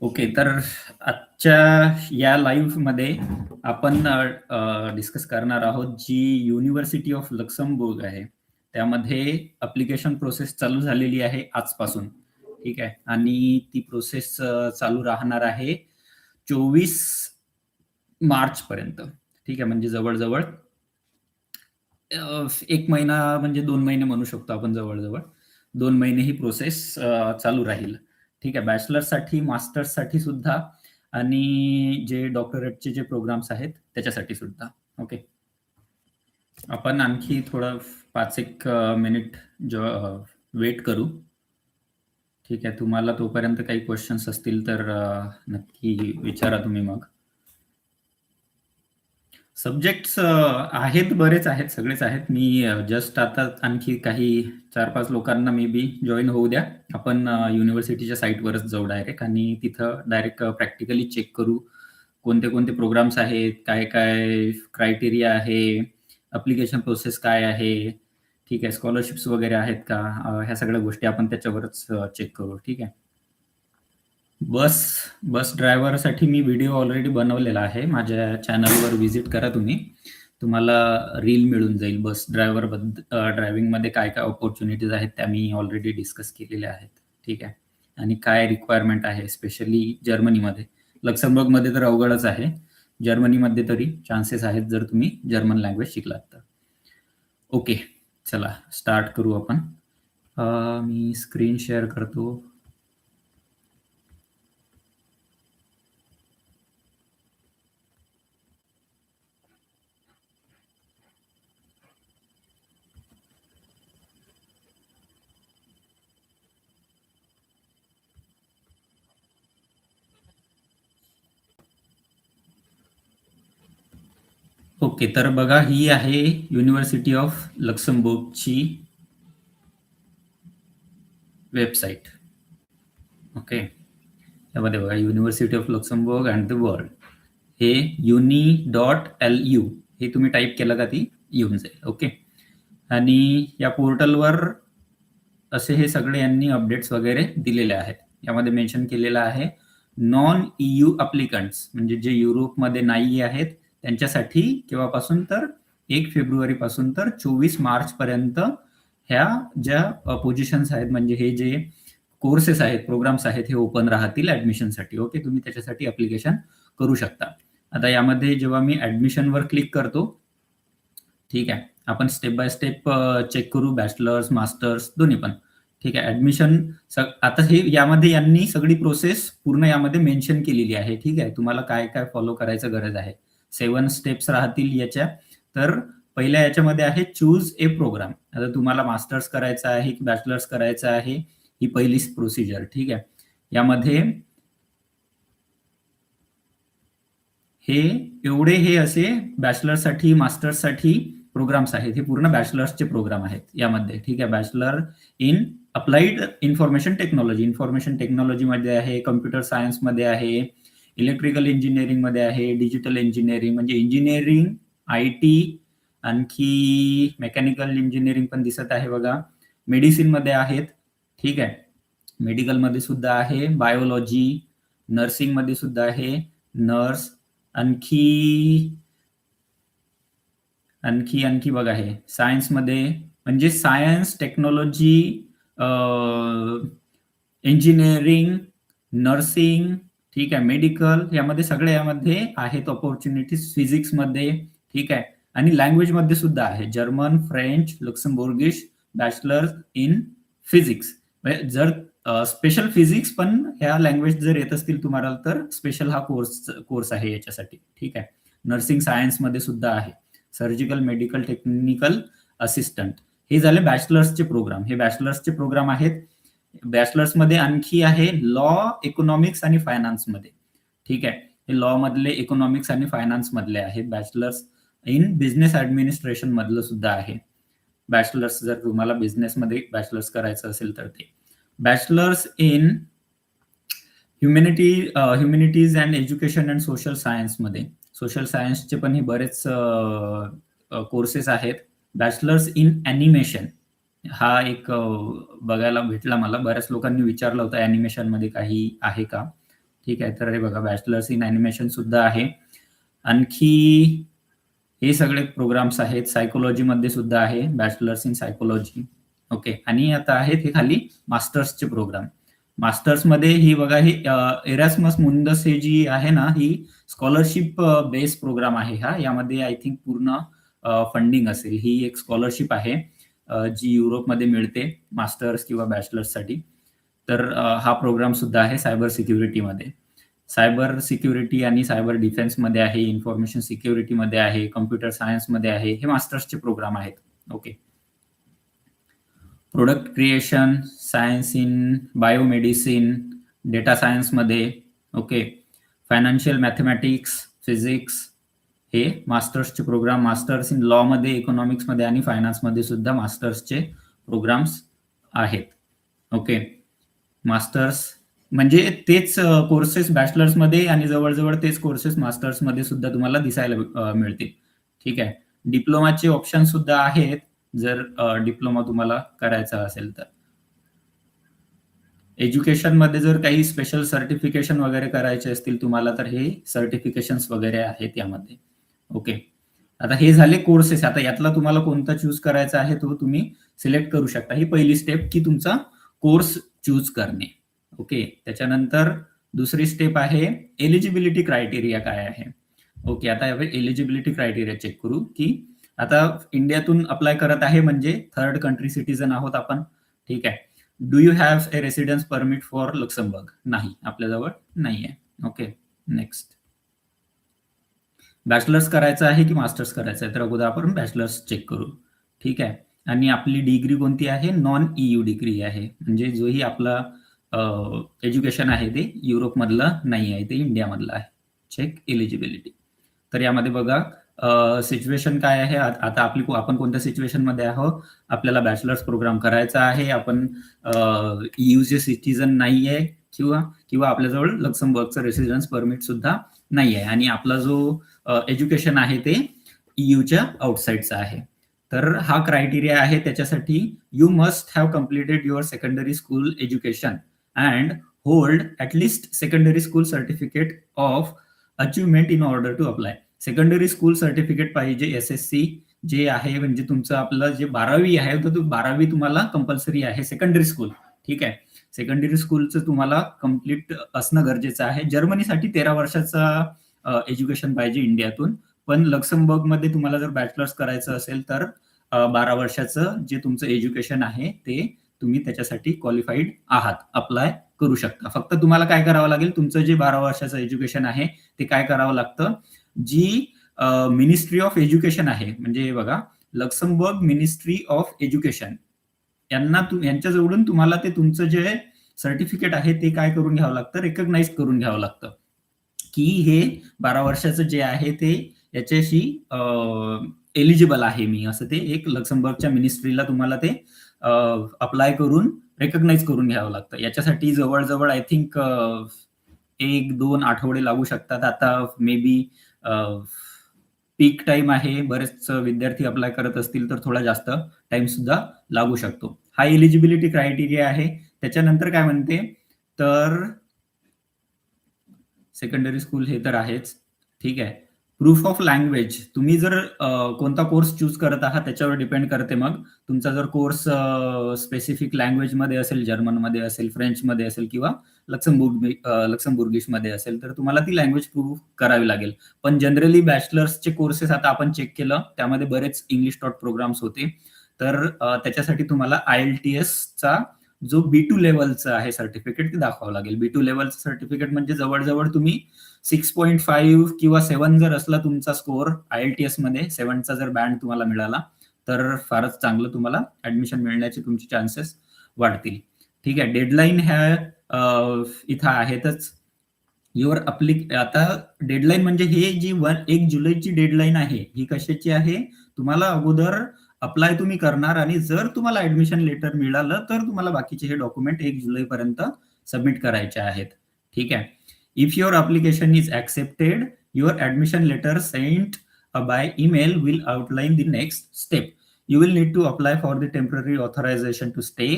Okay. तर आजच्या या लाईव्हमध्ये आपण डिस्कस करणार आहोत जी युनिव्हर्सिटी ऑफ लक्झमबर्ग आहे, त्यामध्ये ॲप्लिकेशन प्रोसेस चालू झालेली आहे आजपासून. ठीक आहे. आणि ती प्रोसेस चालू राहणार आहे 24 मार्चपर्यंत. ठीक आहे. म्हणजे जवळ-जवळ 1 महिना म्हणजे 2 महिने म्हणू शकतो आपण जवळ-जवळ. 2 महिने ही प्रोसेस चालू राहील. ठीक आहे. बॅचलर्ससाठी, मास्टर्ससाठी सुद्धा आणि जे डॉक्टरेटचे जे प्रोग्राम्स आहेत त्याच्यासाठी सुद्धा. ओके. आपण आणखी थोडं 5-1 मिनिट वेट करू. ठीक आहे. तुम्हाला तोपर्यंत काही क्वेश्चन्स असतील तर नक्की विचारा तुम्ही मग. सब्जेक्ट्स आहेत, बरेच आहेत, सगळेच आहेत. मी जस्ट आता आणखी काही 4-5 लोकांना मे बी जॉइन होऊ द्या. आपण युनिव्हर्सिटीच्या साईटवरच जाऊ डायरेक्ट आणि तिथं डायरेक्ट प्रॅक्टिकली चेक करू. कोणते-कोणते प्रोग्राम्स आहेत, काय-काय क्रायटेरिया आहे, ॲप्लिकेशन प्रोसेस काय आहे, ठीक आहे, स्कॉलरशिप्स वगैरे आहेत का? ह्या सगळ्या गोष्टी आपण त्याच्यावरच चेक करू. ठीक आहे. बस ड्रायव्हरसाठी मी व्हिडिओ ऑलरेडी बनवलेला आहे. माझ्या चॅनलवर व्हिजिट करा तुम्ही. तुम्हाला रील मिळून जाईल. बस ड्रायव्हिंगमध्ये काय-काय अपॉर्च्युनिटीज आहेत त्या मी ऑलरेडी डिस्कस केलेल्या आहेत. ठीक आहे. आणि काय रिक्वायरमेंट आहे स्पेशली जर्मनीमध्ये. लक्झमबर्गमध्ये तर अवघडच आहे. जर्मनीमध्ये तरी चान्सेस आहेत जर तुम्ही जर्मन लँग्वेज शिकलात तर. ओके. चला स्टार्ट करू आपण. मी स्क्रीन शेअर करतो. ओके. तर बघा, ही आहे युनिव्हर्सिटी ऑफ लक्झमबर्गची वेबसाईट. ओके. त्यामध्ये बघा, university of Luxembourg and the world. हे uni.lu हे तुम्ही टाईप केलं का ती येऊन जाईल. ओके. आणि या पोर्टलवर असे हे सगळे यांनी अपडेट्स वगैरे दिलेले आहेत. यामध्ये मेन्शन केलेलं आहे नॉन EU अप्लिकंट्स, म्हणजे जे युरोपमध्ये नाही आहेत त्यांच्यासाठी केव्हापासून तर 1 फेब्रुवारीपासून तर 24 मार्चपर्यंत ह्या ज्या पोझिशन्स आहेत, म्हणजे हे जे कोर्सेस आहेत, प्रोग्राम्स आहेत, हे ओपन राहतील ऍडमिशनसाठी. ओके. तुम्ही त्याच्यासाठी ऍप्लिकेशन करू शकता. आता यामध्ये जेव्हा मी ऍडमिशनवर क्लिक करतो, ठीक आहे, आपण स्टेप बाय स्टेप चेक करू, बॅचलर्स, मास्टर्स दोन्ही पण. ठीक आहे. ऍडमिशन आता हे यामध्ये यांनी सगळी प्रोसेस पूर्ण यामध्ये मेन्शन केलेली आहे. ठीक आहे. तुम्हाला काय काय फॉलो करायचं गरज आहे. 7 स्टेप्स राहतील याच्या. तर पहिल्या याच्यामध्ये आहे चूज ए प्रोग्राम. आता तुम्हाला मास्टर्स करायचं आहे की बॅचलर्स करायचं आहे, ही पहिलीच प्रोसिजर. ठीक आहे. यामध्ये हे असे बॅचलर्ससाठी, मास्टर्ससाठी प्रोग्राम्स आहेत. हे पूर्ण बॅचलर्सचे प्रोग्राम आहेत यामध्ये. ठीक आहे. Bachelor in applied information technology. Information टेक्नॉलॉजीमध्ये आहे, कम्प्युटर सायन्समध्ये आहे, इलेक्ट्रिकल इंजिनिअरिंगमध्ये आहे, डिजिटल इंजिनिअरिंग म्हणजे इंजिनिअरिंग, IT, आणखी मेकॅनिकल इंजिनिअरिंग पण दिसत आहे बघा. मेडिसिनमध्ये आहेत. ठीक आहे. मेडिकलमध्ये सुद्धा आहे, बायोलॉजी, नर्सिंगमध्ये सुद्धा आहे, नर्स, आणखी बघा, हे सायन्समध्ये म्हणजे सायन्स, टेक्नॉलॉजी, इंजिनिअरिंग, नर्सिंग, ठीक आहे, मेडिकल, यामध्ये सगळे यामध्ये आहेत अपॉर्च्युनिटीज. फिजिक्समध्ये, ठीक आहे, आणि लँग्वेजमध्ये सुद्धा आहे, German, French, Luxembourgish, bachelor in physics. जर स्पेशल फिजिक्स पण ह्या लँग्वेज जर येत असतील तुम्हाला तर स्पेशल हा कोर्स आहे याच्यासाठी. ठीक आहे. नर्सिंग सायन्समध्ये सुद्धा आहे, सर्जिकल, मेडिकल, टेक्निकल असिस्टंट. हे झाले बॅचलर्सचे प्रोग्राम. हे बॅचलर्सचे प्रोग्राम आहेत. बॅचलर्समध्ये आणखी आहे लॉ, इकॉनॉमिक्स आणि फायनान्समध्ये. ठीक आहे. हे लॉ मधले, इकॉनॉमिक्स आणि फायनान्स मधले आहेत. बॅचलर्स इन बिझनेस ऍडमिनिस्ट्रेशन मधलं सुद्धा आहे. बॅचलर्स जर तुम्हाला बिझनेसमध्ये बॅचलर्स करायचं असेल तर ते. Bachelors in humanities and education and social सायन्समध्ये, सोशल सायन्सचे पण हे बरेच कोर्सेस आहेत. बॅचलर्स इन ॲनिमेशन हा एक बघायला भेटला मला. बऱ्याच लोकांनी विचारलं होतं ॲनिमेशनमध्ये काही आहे का. ठीक आहे. तर हे बघा बॅचलर्स इन ॲनिमेशन सुद्धा आहे. आणखी हे सगळे प्रोग्राम्स आहेत. सायकोलॉजीमध्ये सुद्धा आहे, बॅचलर्स इन सायकोलॉजी. ओके. आणि आता आहेत हे खाली मास्टर्सचे प्रोग्राम. मास्टर्समध्ये ही बघा ही एरास्मस मुंदस हे जी आहे ना, ही स्कॉलरशिप बेस प्रोग्राम आहे हा. यामध्ये आय थिंक पूर्ण फंडिंग असेल. ही एक स्कॉलरशिप आहे जी युरोपमध्ये मिळते मास्टर्स किंवा बॅचलर्ससाठी. तर हा प्रोग्राम सुद्धा आहे सायबर सिक्युरिटीमध्ये. सायबर सिक्युरिटी आणि सायबर डिफेन्समध्ये आहे, इन्फॉर्मेशन सिक्युरिटीमध्ये आहे, कम्प्युटर सायन्समध्ये आहे. हे मास्टर्सचे प्रोग्राम आहेत. Okay. Product creation, science in biomedicine, data सायन्समध्ये. ओके. फायनान्शियल मॅथमॅटिक्स, फिजिक्स हे मास्टर्सचे प्रोग्राम. मास्टर्स इन लॉमध्ये, इकॉनॉमिक्समध्ये आणि फायनान्समध्ये सुद्धा मास्टर्सचे प्रोग्राम्स आहेत. ओके. मास्टर्स म्हणजे तेच कोर्सेस बॅचलर्समध्ये आणि जवळजवळ तेच कोर्सेस मास्टर्समध्ये सुद्धा तुम्हाला दिसायला मिळतील. ठीक आहे. डिप्लोमाचे ऑप्शन सुद्धा आहेत जर डिप्लोमा तुम्हाला करायचा असेल तर. एज्युकेशनमध्ये जर काही स्पेशल सर्टिफिकेशन वगैरे करायचे असतील तुम्हाला तर हे सर्टिफिकेशन्स वगैरे आहेत यामध्ये. ओके. आता हे झाले कोर्सेस. आता यातला तुम्हाला कोणता चूज करायचा आहे तो तुम्ही सिलेक्ट करू शकता. ही पहिली स्टेप की तुमचा कोर्स चूज करणे. ओके. त्याच्यानंतर दुसरी स्टेप आहे एलिजिबिलिटी क्रायटेरिया काय आहे. ओके. आता एलिजिबिलिटी क्रायटेरिया चेक करू की आता इंडियातून अप्लाय करत आहे म्हणजे थर्ड कंट्री सिटीजन आहोत आपण. ठीक आहे. Do you have a residence permit for Luxembourg? नाही, आपल्याजवळ नाही आहे. ओके. नेक्स्ट. बॅचलर्स करायचं आहे की मास्टर्स करायचं आहे तर अगोदर आपण बॅचलर्स चेक करू. ठीक आहे. आणि आपली डिग्री कोणती आहे? नॉन EU डिग्री आहे. म्हणजे जोही आपला एज्युकेशन आहे ते युरोपमधलं नाही आहे, ते इंडियामधलं आहे. Check eligibility. तर यामध्ये बघा सिच्युएशन काय आहे. आता आपण कोणत्या सिच्युएशनमध्ये आहोत? आपल्याला बॅचलर्स प्रोग्राम करायचा आहे. आपण EUचे सिटीजन नाही आहे किंवा आपल्याजवळ लक्झमबर्गचं रेसिडेन्स परमिट सुद्धा नाही आहे आणि आपला जो एज्युकेशन आहे ते EUच्या आउटसाइडचा आहे. तर हा क्रायटेरिया आहे. त्याच्यासाठी you must have completed your secondary school education and hold at least secondary school certificate of achievement in order to apply. Secondary school certificate पाहिजे. SSC जे आहे म्हणजे तुमचं आपलं जे 12वी आहे तर 12वी तुम्हाला कंपल्सरी आहे. Secondary school. ठीक आहे. सेकंडरी स्कूलचं तुम्हाला कम्प्लीट असणं गरजेचं आहे. जर्मनीसाठी 13 वर्षाचा एज्युकेशन पाहिजे इंडियातून. पण लक्झमबर्गमध्ये तुम्हाला जर बॅचलर्स करायचं असेल तर 12 वर्षाचं जे तुमचं एज्युकेशन आहे ते तुम्ही त्याच्यासाठी क्वालिफाईड आहात. अप्लाय करू शकता. फक्त तुम्हाला काय करावं लागेल? तुमचं जे 12 वर्षाचं एज्युकेशन आहे ते काय करावं लागतं? जी मिनिस्ट्री ऑफ एज्युकेशन आहे म्हणजे बघा लक्झमबर्ग मिनिस्ट्री ऑफ एज्युकेशन यांच्याजवळून तुम्हाला ते तुमचं जे सर्टिफिकेट आहे ते काय करून घ्यावं लागतं? रेकग्नाइज करून घ्यावं लागतं की हे 12 वर्षाचं जे आहे ते याच्याशी एलिजिबल आहे मी, असं ते एक लक्झमबर्गच्या मिनिस्ट्रीला तुम्हाला ते अप्लाय करून रेकग्नाइज करून घ्यावं लागतं. याच्यासाठी जवळजवळ आय थिंक 1-2 आठवडे लागू शकतात. आता मे बी पीक टाइम आहे, बरेच विद्यार्थी अप्लाय करत असतील तर थोडा जास्त टाइम सुद्धा लागू शकतो. हा एलिजिबिलिटी क्रायटेरिया आहे. त्याच्यानंतर काय म्हणते तर सेकंडरी स्कूल हे तर आहेच. ठीक आहे. Proof of language. तुम्ही जर कोणता कोर्स चूज करत आहात त्याच्यावर डिपेंड करते. मग तुमचा जर कोर्स स्पेसिफिक लँग्वेजमध्ये असेल, जर्मनमध्ये असेल, फ्रेंचमध्ये असेल किंवा लक्झमबुर्गिशमध्ये असेल तर तुम्हाला ती लँग्वेज प्रूव्ह करावी लागेल. पण जनरली बॅचलर्सचे कोर्सेस आता आपण चेक केलं त्यामध्ये बरेच इंग्लिश टॉट प्रोग्राम्स होते. तर त्याच्यासाठी तुम्हाला IELTSचा जो B2 लेवलचं आहे सर्टिफिकेट ते दाखवावं लागेल. B2 लेवलचं सर्टिफिकेट म्हणजे जवळजवळ तुम्ही 6.5 किंवा 7 जर असला तुमचा स्कोअर IELTS मध्ये, 7चा जर बँड तुम्हाला मिळाला तर फारच चांगलं तुम्हाला ऍडमिशन मिळण्याचे तुमचे चान्सेस वाढतील. ठीक आहे. डेडलाईन ह्या इथं आहेतच. आता डेडलाईन म्हणजे हे जी 1 जुलैची डेडलाईन आहे ही कशाची आहे? तुम्हाला अगोदर अप्लाय तुम्ही करणार आणि जर तुम्हाला ऍडमिशन लेटर मिळालं तर तुम्हाला बाकीचे हे डॉक्युमेंट 1 जुलैपर्यंत सबमिट करायचे आहेत. ठीक आहे. If your application is accepted, your admission letter sent by email will outline the next step. You will need to apply for the temporary authorization to stay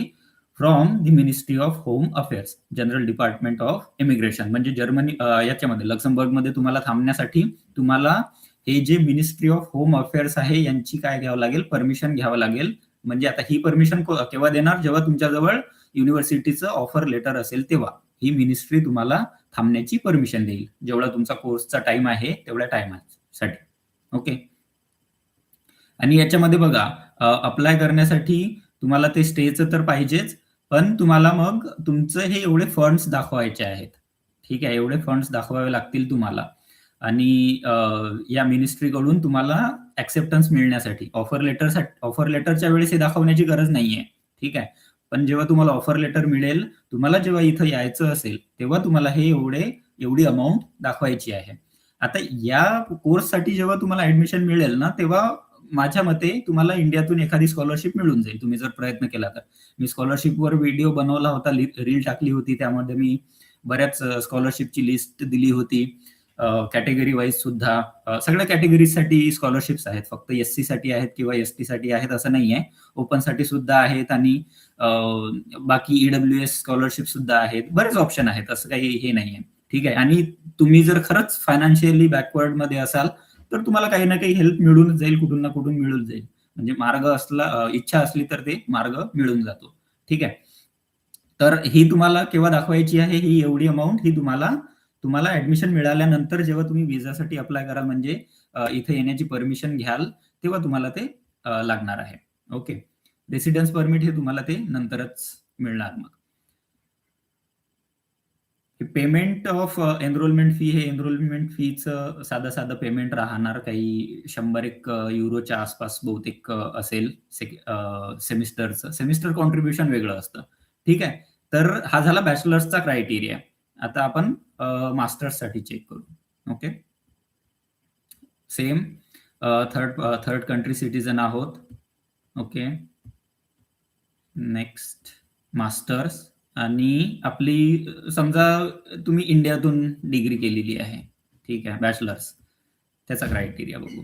from the ministry of home affairs, general department of immigration. म्हणजे Germany याच्यामध्ये लक्झमबर्गमध्ये तुम्हाला थांबण्यासाठी तुम्हाला हे जे ministry of home affairs आहे यांची काय घ्यावं लागेल, परमिशन घ्यावं लागेल. म्हणजे आता ही परमिशन केव्हा देणार, जेव्हा तुमच्याजवळ युनिव्हर्सिटीचं ऑफर लेटर असेल तेव्हा ही मिनिस्ट्री तुम्हाला थांबण्याची परमिशन देईल, जेवढा तुमचा कोर्सचा टाइम आहे तेवढ्या टाइमसाठी. ओके. आणि याच्यामध्ये बघा, अप्लाय करण्यासाठी तुम्हाला ते स्टेचं तर पाहिजेच, पण तुम्हाला मग तुमचं हे एवढे फंड्स दाखवायचे आहेत. ठीक आहे, एवढे फंड्स दाखवावे लागतील तुम्हाला. आणि या मिनिस्ट्रीकडून तुम्हाला ऍक्सेप्टन्स मिळण्यासाठी ऑफर लेटरच्या वेळेस हे दाखवण्याची गरज नाहीये. ठीक आहे, पण जेव्हा तुम्हाला ऑफर लेटर मिळेल, तुम्हाला जेव्हा इथं यायचं असेल तेव्हा तुम्हाला हे एवढी अमाऊंट दाखवायची आहे. आता या कोर्ससाठी जेव्हा तुम्हाला ऍडमिशन मिळेल ना, तेव्हा माझ्या मते तुम्हाला इंडियातून एखादी स्कॉलरशिप मिळून जाईल, तुम्ही जर प्रयत्न केला तर. मी स्कॉलरशिपवर व्हिडिओ बनवला होता, रील टाकली होती, त्यामध्ये मी बऱ्याच स्कॉलरशिपची लिस्ट दिली होती, कॅटेगरी वाईज सुद्धा. सगळ्या कॅटेगरीजसाठी स्कॉलरशिप्स आहेत, फक्त एससी साठी आहेत किंवा एसटी साठी आहेत असं नाही आहे. ओपन साठी सुद्धा आहेत आणि बाकी ईडब्ल्यूएस स्कॉलरशिप सुद्धा आहेत. बरेच ऑप्शन आहेत, असं काही हे नाहीये. ठीक आहे, आणि तुम्ही जर खरंच फायनान्शियली बॅकवर्ड मध्ये असाल तर तुम्हाला काही ना काही हेल्प मिळून जाईल, कुठून ना कुठून मिळून जाईल. म्हणजे मार्ग असला, इच्छा असली तर ते मार्ग मिळून जातो. ठीक आहे, तर ही तुम्हाला केव्हा दाखवायची आहे, ही एवढी अमाऊंट ही तुम्हाला ऍडमिशन मिळाल्यानंतर जेव्हा तुम्ही विजासाठी अप्लाय कराल, म्हणजे इथे येण्याची परमिशन घ्याल, तेव्हा तुम्हाला ते लागणार आहे. ओके. रेसिडेन्स परमिट हे तुम्हाला ते नंतरच मिळणार. मग पेमेंट ऑफ एनरोलमेंट फी, हे एनरोलमेंट फीचं साधं पेमेंट राहणार, काही 100 युरोच्या आसपास बहुतेक असेल. सेमिस्टर कॉन्ट्रीब्युशन वेगळं असतं. ठीक आहे, तर हा झाला बॅचलर्सचा क्रायटेरिया. आता आपण मास्टर्ससाठी चेक करू. Okay. Same, third country citizen आहोत. ओके. Next masters. आणि आपली समजा तुम्ही इंडियातून डिग्री केलेली आहे. ठीक आहे, बॅचलर्स, त्याचा क्रायटेरिया बघू.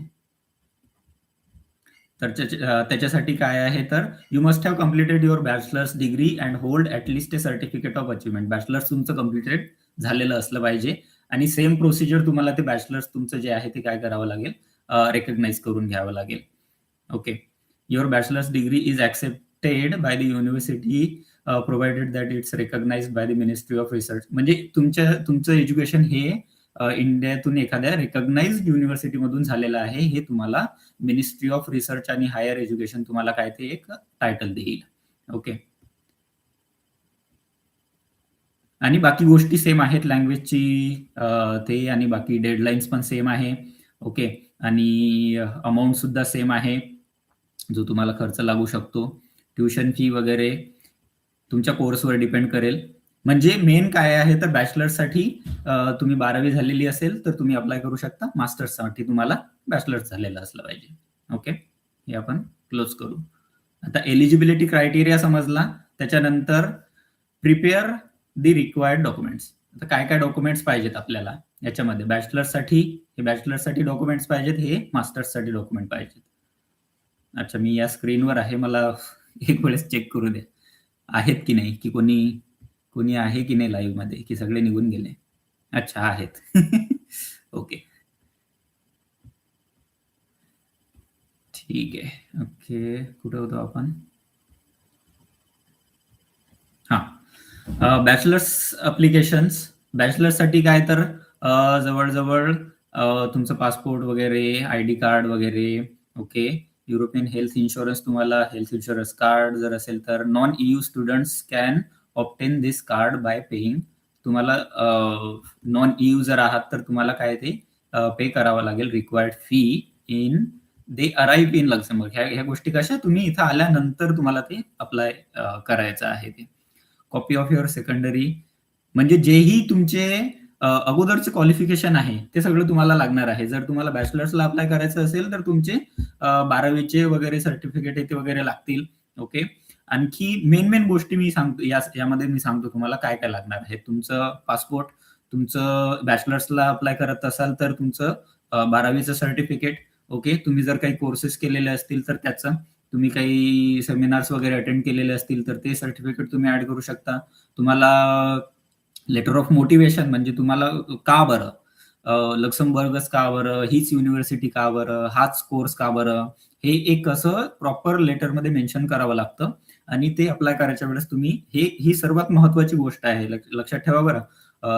तर त्याच्यासाठी काय आहे, तर you must have completed your bachelors degree and hold at least A certificate of achievement. Bachelors तुमचं कम्प्लिटेड झालेलं असलं पाहिजे. आणि सेम प्रोसिजर तुम्हाला ते बॅचलर्स तुमचं जे आहे ते काय करावं लागेल, रेकग्नाइज करून घ्यावं लागेल. Okay. Your bachelors degree is accepted by the university provided that it's recognised by the ministry of research. म्हणजे तुमचं एज्युकेशन हे इंडियातून एखाद्या रेकग्नाइज्ड युनिव्हर्सिटीमधून झालेलं आहे, हे तुम्हाला मिनिस्ट्री ऑफ रिसर्च आणि हायर एज्युकेशन तुम्हाला काय ते एक टायटल देईल. ओके. आणि बाकी गोष्टी सेम आहेत, लँग्वेजची ते, आणि बाकी डेडलाईन्स पण सेम आहे. ओके. आणि अमाऊंट सुद्धा सेम आहे जो तुम्हाला खर्च लागू शकतो. ट्युशन फी वगैरे तुमच्या कोर्सवर डिपेंड करेल. म्हणजे मेन काय आहे, तर बॅचलर्ससाठी तुम्ही 12वी झालेली असेल तर तुम्ही अप्लाय करू शकता. मास्टर्ससाठी तुम्हाला बॅचलर्स झालेलं असलं पाहिजे. ओके. हे आपण क्लोज करू. आता एलिजिबिलिटी क्रायटेरिया समजला. त्याच्यानंतर प्रिपेअर दी रिक्वायर्ड डॉक्युमेंट्स. आता काय काय डॉक्युमेंट्स पाहिजेत आपल्याला याच्यामध्ये, बॅचलर्ससाठी डॉक्युमेंट्स पाहिजेत, हे मास्टर्ससाठी डॉक्युमेंट पाहिजेत. अच्छा, मी या स्क्रीनवर आहे, मला एक वेळेस चेक करू दे आहेत की नाही, की कोणी आहे की नाही लाईव्ह मध्ये, की सगळे निघून गेले. अच्छा, आहेत. ओके, ठीक आहे. ओके, कुठे होतो आपण? हा, बॅचलर्स अप्लिकेशन्स. बॅचलर्ससाठी काय, तर जवळजवळ तुमचं पासपोर्ट वगैरे, आयडी कार्ड वगैरे. ओके. युरोपियन हेल्थ इन्शुरन्स, तुम्हाला हेल्थ इन्शुरन्स कार्ड जर असेल तर. Non EU students can obtain this card by paying. तुम्हाला नॉन EU जर आहात तर तुम्हाला काय ते पे करावं लागेल, required fee in they arrive in Luxembourg. ह्या गोष्टी कशा, तुम्ही इथं आल्यानंतर तुम्हाला ते अप्लाय करायचं आहे ते. कॉपी ऑफ युअर सेकंडरी, म्हणजे जेही तुमचे अगोदरचे क्वालिफिकेशन आहे ते सगळं तुम्हाला लागणार आहे. जर तुम्हाला बॅचलर्सला अप्लाय करायचं असेल तर तुमचे 12वीचे वगैरे सर्टिफिकेट येते वगैरे लागतील. ओके. आणखी मेन गोष्टी मी सांगतो, यामध्ये मी सांगतो तुम्हाला काय काय लागणार आहे. तुमचं पासपोर्ट, तुमचं बॅचलर्सला अप्लाय करत असाल तर तुमचं 12वीचं सर्टिफिकेट. ओके. तुम्ही जर काही कोर्सेस केलेले असतील तर त्याचं, तुम्ही काही सेमिनार्स वगैरे अटेंड केलेले असतील तर ते सर्टिफिकेट तुम्ही ऍड करू शकता. तुम्हाला लेटर ऑफ मोटिवेशन म्हणजे तुम्हाला का बरं लक्झमबर्गच का बरं, हीच युनिव्हर्सिटी का बरं, हाच कोर्स का बरं, हे एक असं प्रॉपर लेटरमध्ये मेन्शन करावं लागतं. आणि ते अप्लाय करायच्या वेळेस तुम्ही ही सर्वात महत्वाची गोष्ट आहे. लक्षात ठेवा बरं.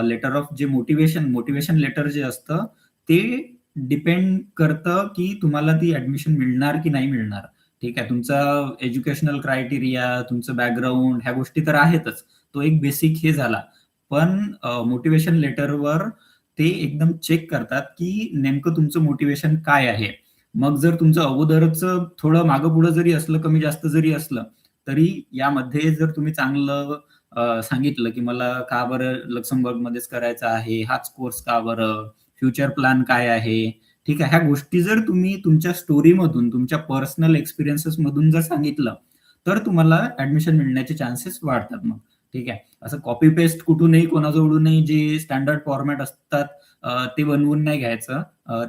लेटर ऑफ जे मोटिवेशन लेटर जे असतं ते डिपेंड करतं की तुम्हाला ती ऍडमिशन मिळणार की नाही मिळणार. ठीक आहे, तुमचा एज्युकेशनल क्रायटेरिया, तुमचं बॅकग्राऊंड, ह्या गोष्टी तर आहेतच. तो एक बेसिक हे झाला. पण मोटिवेशन लेटरवर ते एकदम चेक करतात की नेमकं तुमचं मोटिवेशन काय आहे. मग जर तुमचं अगोदरच थोडं मागं पुढं जरी असलं, कमी जास्त जरी असलं, तरी यामध्ये जर तुम्ही चांगलं सांगितलं की मला का बरं लक्झमबर्गमध्येच करायचं आहे, हाच कोर्स का बरं, फ्युचर प्लॅन काय आहे, ठीक आहे, ह्या गोष्टी जर तुम्ही तुमच्या स्टोरीमधून, तुमच्या पर्सनल एक्सपिरियन्सेस मधून जर सांगितलं, तर तुम्हाला ऍडमिशन मिळण्याचे चान्सेस वाढतात मग. ठीक आहे, असं कॉपी पेस्ट कुठूनही कोणाजवळूनही जे स्टँडर्ड फॉर्मॅट असतात ते बनवून नाही घ्यायचं,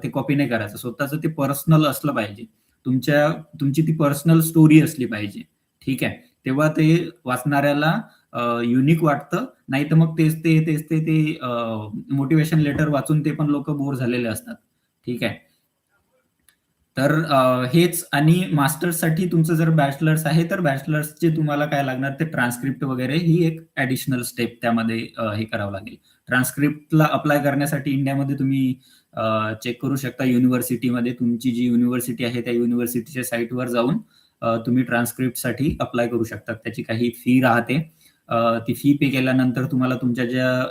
ते कॉपी नाही करायचं. स्वतःचं ते पर्सनल असलं पाहिजे. तुमची ती पर्सनल स्टोरी असली पाहिजे. ठीक आहे, तेव्हा ते वाचणाऱ्याला युनिक वाटतं. नाही तर मग तेच ते मोटिवेशन लेटर वाचून ते पण लोक बोर झालेले असतात. ठीक आहे, तर हेच. आणि मास्टर्ससाठी तुमचं जर बॅचलर्स आहे तर बॅचलर्सचे तुम्हाला काय लागणार ते ट्रान्सक्रिप्ट वगैरे ही एक ऍडिशनल स्टेप त्यामध्ये हे करावं लागेल. ट्रान्सक्रिप्टला अप्लाय करण्यासाठी इंडियामध्ये तुम्ही चेक करू शकता युनिव्हर्सिटीमध्ये. तुमची जी युनिव्हर्सिटी आहे त्या युनिव्हर्सिटीच्या साईटवर जाऊन तुम्ही ट्रान्सक्रिप्टसाठी अप्लाय करू शकता. त्याची काही फी राहते. ती फी पे केल्यानंतर तुम्हाला तुमच्या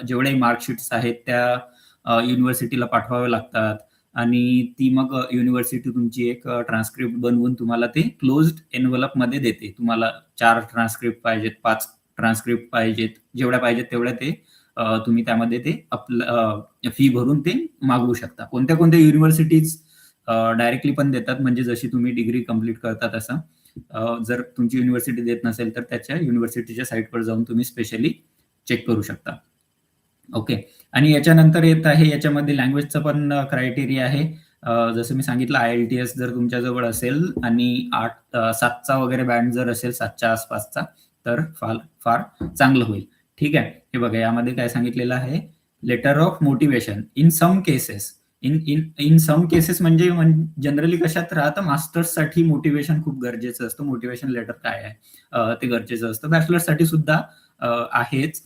जेवढ्याही मार्कशीट्स आहेत त्या युनिव्हर्सिटीला पाठवाव्या लागतात. आणि ती मग युनिव्हर्सिटी तुमची एक ट्रान्सक्रिप्ट बनवून तुम्हाला ते क्लोज्ड एनव्हलप मध्ये देते. तुम्हाला 4 ट्रान्सक्रिप्ट पाहिजेत, 5 ट्रान्सक्रिप्ट पाहिजेत, जेवढ्या पाहिजेत तेवढ्या ते तुम्ही त्यामध्ये ते फी भरून ते मागवू शकता. कोणत्या कोणत्या युनिव्हर्सिटीज डायरेक्टली पण देतात, म्हणजे जशी तुम्ही डिग्री कंप्लीट करता तसं. जर तुमची युनिव्हर्सिटी देत नसेल तर त्याच्या युनिव्हर्सिटीच्या साईटवर जाऊन तुम्ही स्पेशली चेक करू शकता. ओके. आणि याच्यानंतर येत आहे याच्यामध्ये लँग्वेजचा पण क्रायटेरिया आहे. जसं मी सांगितलं, IELTS जर तुमच्याजवळ असेल आणि 7चा वगैरे बँड जर असेल, 7च्या आसपासचा, तर फार फार चांगलं होईल. ठीक आहे, हे बघा यामध्ये काय सांगितलेलं आहे. Letter of motivation in some cases. In in in some cases म्हणजे जनरली कशात राहतं, मास्टर्ससाठी मोटिवेशन खूप गरजेचं असतं. मोटिवेशन लेटर काय आहे ते गरजेचं असतं. बॅचलर्ससाठी सुद्धा आहेच.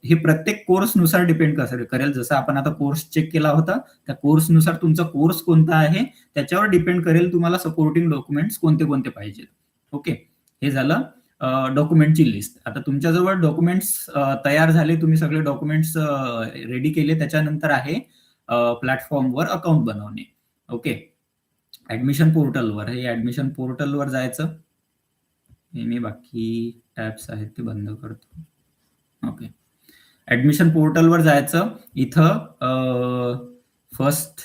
हे प्रत्येक कोर्सनुसार डिपेंड करेल. जसं आपण आता कोर्स चेक केला होता, त्या कोर्सनुसार तुमचा कोर्स कोणता आहे त्याच्यावर डिपेंड करेल तुम्हाला सपोर्टिंग डॉक्युमेंट्स कोणते कोणते पाहिजेत. ओके, हे झालं डॉक्युमेंटची लिस्ट. आता तुमच्याजवळ डॉक्युमेंट्स तयार झाले, तुम्ही सगळे डॉक्युमेंट्स रेडी केले, त्याच्यानंतर आहे प्लॅटफॉर्मवर अकाउंट बनवणे. ओके, ऍडमिशन पोर्टलवर. हे ऍडमिशन पोर्टलवर जायचं. हे मी बाकी टॅब्स आहेत ते बंद करतो. ओके, ऍडमिशन पोर्टलवर जायचं. इथं फर्स्ट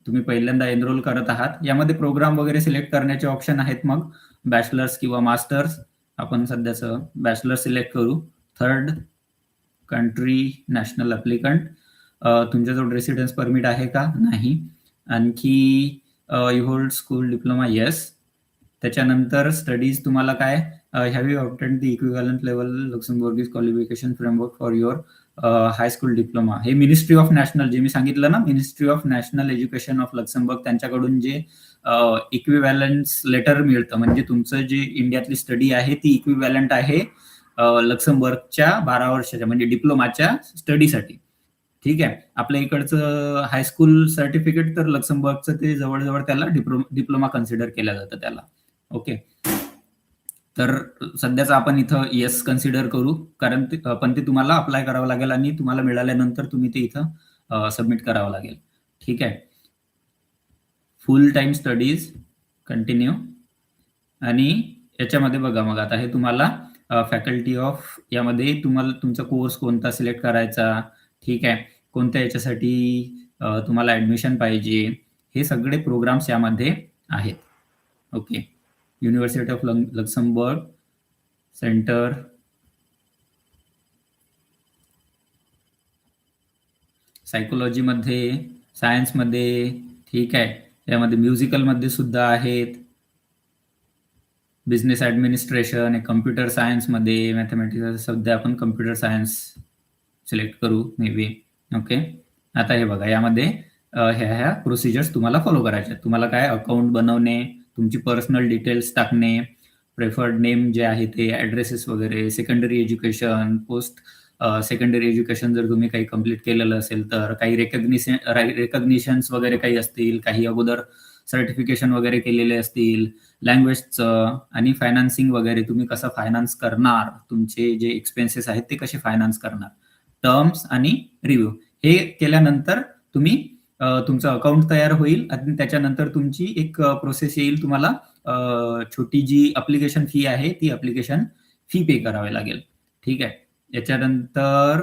तुम्ही पहिल्यांदा एनरोल करत आहात. यामध्ये प्रोग्राम वगैरे सिलेक्ट करण्याचे ऑप्शन आहेत. मग बॅचलर्स किंवा मास्टर्स, आपण सध्याचं बॅचलर्स सिलेक्ट करू. Third country national applicant. तुमच्याजवळ रेसिडेन्स परमिट आहे का? नाही. आणखी you hold school diploma, yes. त्याच्यानंतर स्टडीज तुम्हाला काय, have you obtained the equivalent level Luxembourgish qualification framework for your high school diploma. हे मिनिस्ट्री ऑफ नॅशनल, जे मी सांगितलं ना, ministry of national education of Luxembourg, त्यांच्याकडून जे इक्विव्हॅलन्स लेटर मिळतं, म्हणजे तुमचं जे इंडियातली स्टडी आहे ती इक्विव्हॅलंट आहे लक्झमबर्गच्या 12 वर्षाच्या म्हणजे डिप्लोमाच्या स्टडीसाठी. ठीक आहे, आपल्या इकडचं हायस्कूल सर्टिफिकेट तर लक्झमबर्गचं ते जवळजवळ त्याला डिप्लोमा कन्सिडर केलं जातं त्याला. ओके, तर सध्याच आपण इथं येस कन्सिडर करू, कारण पण ते तुम्हाला अप्लाय करावं लागेल आणि तुम्हाला मिळाल्यानंतर तुम्ही ते इथं सबमिट करावं लागेल. ठीक आहे, फुल टाइम स्टडीज कंटिन्यू. आणि याच्यामध्ये बघा, मग आता हे तुम्हाला फॅकल्टी ऑफ, यामध्ये तुम्हाला तुमचा कोर्स कोणता सिलेक्ट करायचा, ठीक आहे, कोणत्या याच्यासाठी तुम्हाला ऍडमिशन पाहिजे, हे सगळे प्रोग्राम्स यामध्ये आहेत. Okay, university of Luxembourg centre, सायकोलॉजीमध्ये, सायन्समध्ये, ठीक आहे, यामध्ये म्युझिकलमध्ये सुद्धा आहेत. बिझनेस ॲडमिनिस्ट्रेशन, कम्प्युटर सायन्समध्ये मॅथमॅटिक्स, सध्या आपण कम्प्युटर सायन्स सिलेक्ट करू मे बी. ओके, आता हे बघा, यामध्ये ह्या प्रोसिजर्स तुम्हाला फॉलो करायच्या. तुम्हाला काय अकाउंट बनवणे, तुमची पर्सनल डिटेल्स टाकणे, प्रेफर्ड नेम जे आहे ते, ॲड्रेसेस वगैरे, secondary education, post secondary education जर तुम्ही काही कम्प्लीट केलेलं असेल तर, काही रेकग्निशन्स वगैरे काही असतील, काही अगोदर सर्टिफिकेशन वगैरे केलेले असतील, लँग्वेजचं, आणि फायनान्सिंग वगैरे, तुम्ही कसं फायनान्स करणार, तुमचे जे एक्सपेन्सेस आहेत ते कसे फायनान्स करणार, टर्म्स आणि रिव्ह्यू. हे केल्यानंतर तुम्ही तुमचं अकाउंट तयार होईल आणि त्याच्यानंतर तुमची एक प्रोसेस येईल. तुम्हाला छोटी जी अप्लिकेशन फी आहे ती अप्लिकेशन फी पे करावी लागेल. ठीक आहे. याच्यानंतर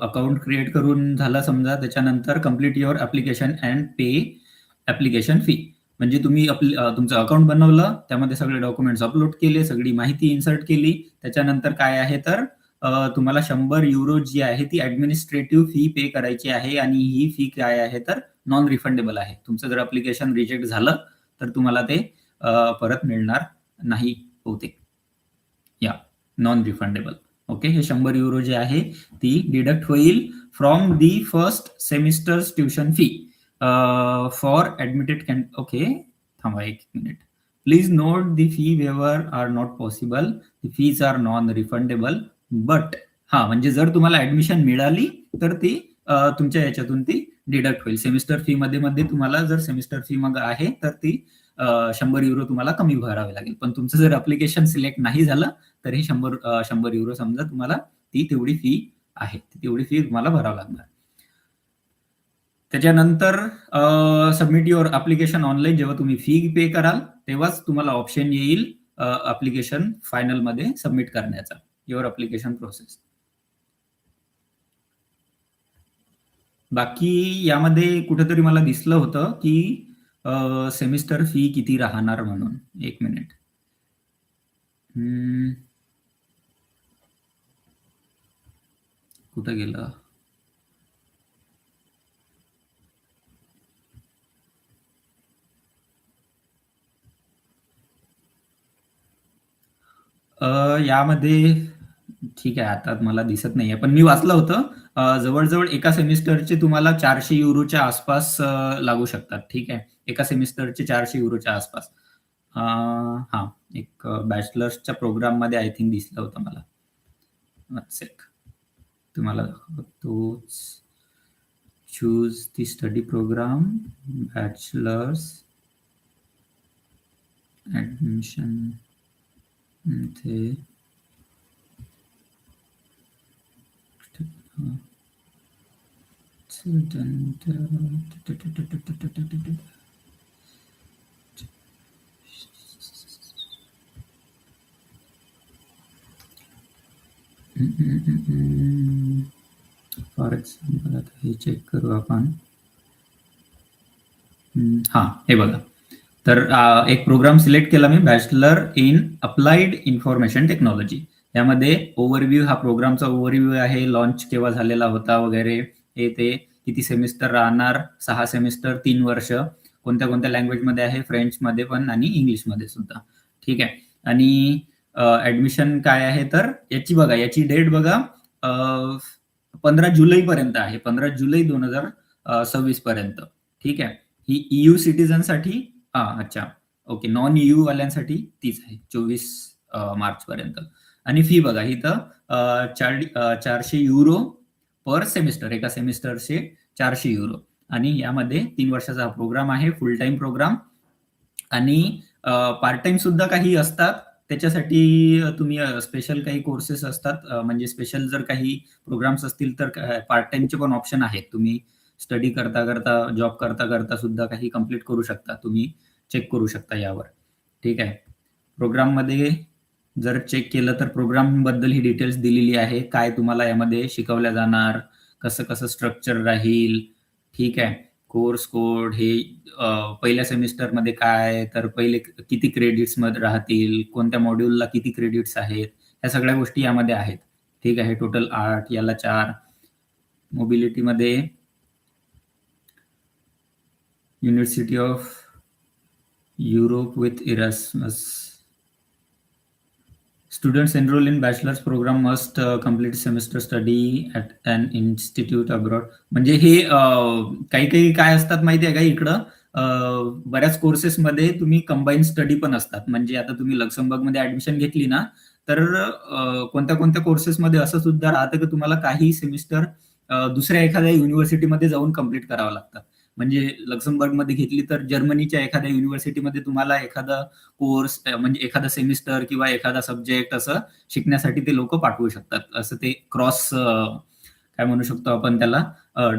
अकाउंट क्रिएट करून झालं समजा, त्याच्यानंतर complete your application and pay application fee. म्हणजे तुम्ही तुमचं अकाउंट बनवलं, त्यामध्ये सगळे डॉक्युमेंट्स अपलोड केले, सगळी माहिती इन्सर्ट केली, त्याच्यानंतर काय आहे तर तुम्हाला 100 युरो जी आहे ती ॲडमिनिस्ट्रेटिव्ह फी पे करायची आहे. आणि ही फी काय आहे तर नॉन रिफंडेबल आहे. तुमचं जर ॲप्लिकेशन रिजेक्ट झालं तर तुम्हाला ते परत मिळणार नाही बहुतेक. या, नॉन रिफंडेबल. ओके, हे 100 युरो जे आहे ती डिडक्ट होईल from the first semester's tuition fee for admitted okay, थांबा एक minute. Please note the fee waiver are not possible, the fees are non refundable, but म्हणजे जर तुम्हाला ऍडमिशन मिळाली तर ती तुमच्या याच्यातून ती डिडक्ट होईल. सेमिस्टर फी मध्ये तुम्हाला जर सेमिस्टर फी मग आहे तर ती 100 युरो तुम्हाला कमी भरावे लागेल. पण तुमचं जर अप्लिकेशन सिलेक्ट नाही झालं तर ही 100 युरो समजा तुम्हाला ती तेवढी फी आहे, तेवढी फी तुम्हाला भरावी लागणार. त्याच्यानंतर सबमिट युअर अप्लिकेशन ऑनलाईन. जेव्हा तुम्ही फी पे कराल तेव्हाच तुम्हाला ऑप्शन येईल अप्लिकेशन फायनल मध्ये सबमिट करण्याचा, युअर अप्लिकेशन प्रोसेस. बाकी यामध्ये कुठेतरी मला दिसलं होतं की सेमिस्टर फी किती राहणार म्हणून. एक मिनिट. कुठं गेलं? यामध्ये ठीक आहे, आता मला दिसत नाहीये, पण मी वाचलं होतं जवळजवळ एका सेमिस्टरचे तुम्हाला 400 युरोच्या आसपास लागू शकतात. ठीक आहे, एका सेमिस्टरचे 400 युरोच्या आसपास. हा, एक बॅचलर्सच्या प्रोग्राम मध्ये आय थिंक दिसलं होतं मला. तुम्हाला तोच चूज दी स्टडी प्रोग्राम, बॅचलर्स ऍडमिशन ते फॉर एक्झाम्पल आता हे चेक करू आपण. हे बघा, तर एक प्रोग्राम सिलेक्ट केला मी, bachelor in applied information technology. यामध्ये ओव्हरव्ह्यू, हा प्रोग्रामचा ओव्हरव्ह्यू आहे, लॉन्च केव्हा झालेला होता वगैरे, हे ते, किती सेमिस्टर राहणार, 6 सेमिस्टर, 3 वर्ष, कोणत्या कोणत्या लँग्वेजमध्ये आहे, फ्रेंचमध्ये पण आणि इंग्लिशमध्ये सुद्धा. ठीक आहे. आणि ऍडमिशन काय आहे तर याची बघा, याची डेट बघा 15 जुलै पर्यंत आहे, 15 जुलै 2026 पर्यंत. ठीक आहे. ही EU सिटीजनसाठी अच्छा, ओके, नॉन EU वाल्यांसाठी तीच आहे, 24 मार्च पर्यंत. आणि फी बघा इथं 400 युरो पर सेमिस्टर, एका सेमिस्टरचे 400 युरो. आणि यामध्ये 3 वर्षाचा हा प्रोग्राम आहे, फुल टाइम प्रोग्राम. आणि पार्ट टाइम सुद्धा काही असतात, त्याच्यासाठी तुम्ही स्पेशल काही कोर्सेस असतात, म्हणजे स्पेशल जर काही प्रोग्राम्स असतील तर पार्ट टाइमचे पण ऑप्शन आहेत. तुम्ही स्टडी करता करता, जॉब करता करता सुद्धा काही कम्प्लीट करू शकता, तुम्ही चेक करू शकता यावर. ठीक आहे. प्रोग्राम मध्ये जर चेक केलं तर प्रोग्राम बद्दल ही डिटेल्स दिलेली आहे, काय तुम्हाला यामध्ये शिकवल्या जाणार, कसं कसं स्ट्रक्चर राहील. ठीक आहे. कोर्स कोड हे पहिल्या सेमिस्टरमध्ये काय, तर पहिले किती क्रेडिट्स मध्ये राहतील, कोणत्या मॉड्यूलला किती क्रेडिट्स आहेत, ह्या सगळ्या गोष्टी यामध्ये आहेत. ठीक आहे. टोटल 8, याला 4. मोबिलिटीमध्ये university of Europe with Erasmus. Students enroll in bachelor's program must complete semester study at an institute abroad. म्हणजे हे काही काही काय असतात माहिती आहे का इकडं, बऱ्याच कोर्सेसमध्ये तुम्ही कंबाईन स्टडी पण असतात. म्हणजे आता तुम्ही लक्झमबर्गमध्ये ऍडमिशन घेतली ना, तर कोणत्या कोणत्या कोर्सेसमध्ये असं सुद्धा राहतं की तुम्हाला काही सेमिस्टर दुसऱ्या एखाद्या युनिव्हर्सिटीमध्ये जाऊन कंप्लीट करावं लागतात. म्हणजे लक्झमबर्गमध्ये घेतली तर जर्मनीच्या एखाद्या युनिव्हर्सिटीमध्ये तुम्हाला एखादा कोर्स म्हणजे एखादा सेमिस्टर किंवा एखादा सब्जेक्ट असं शिकण्यासाठी ते लोक पाठवू शकतात. असं ते क्रॉस काय म्हणू शकतो आपण त्याला,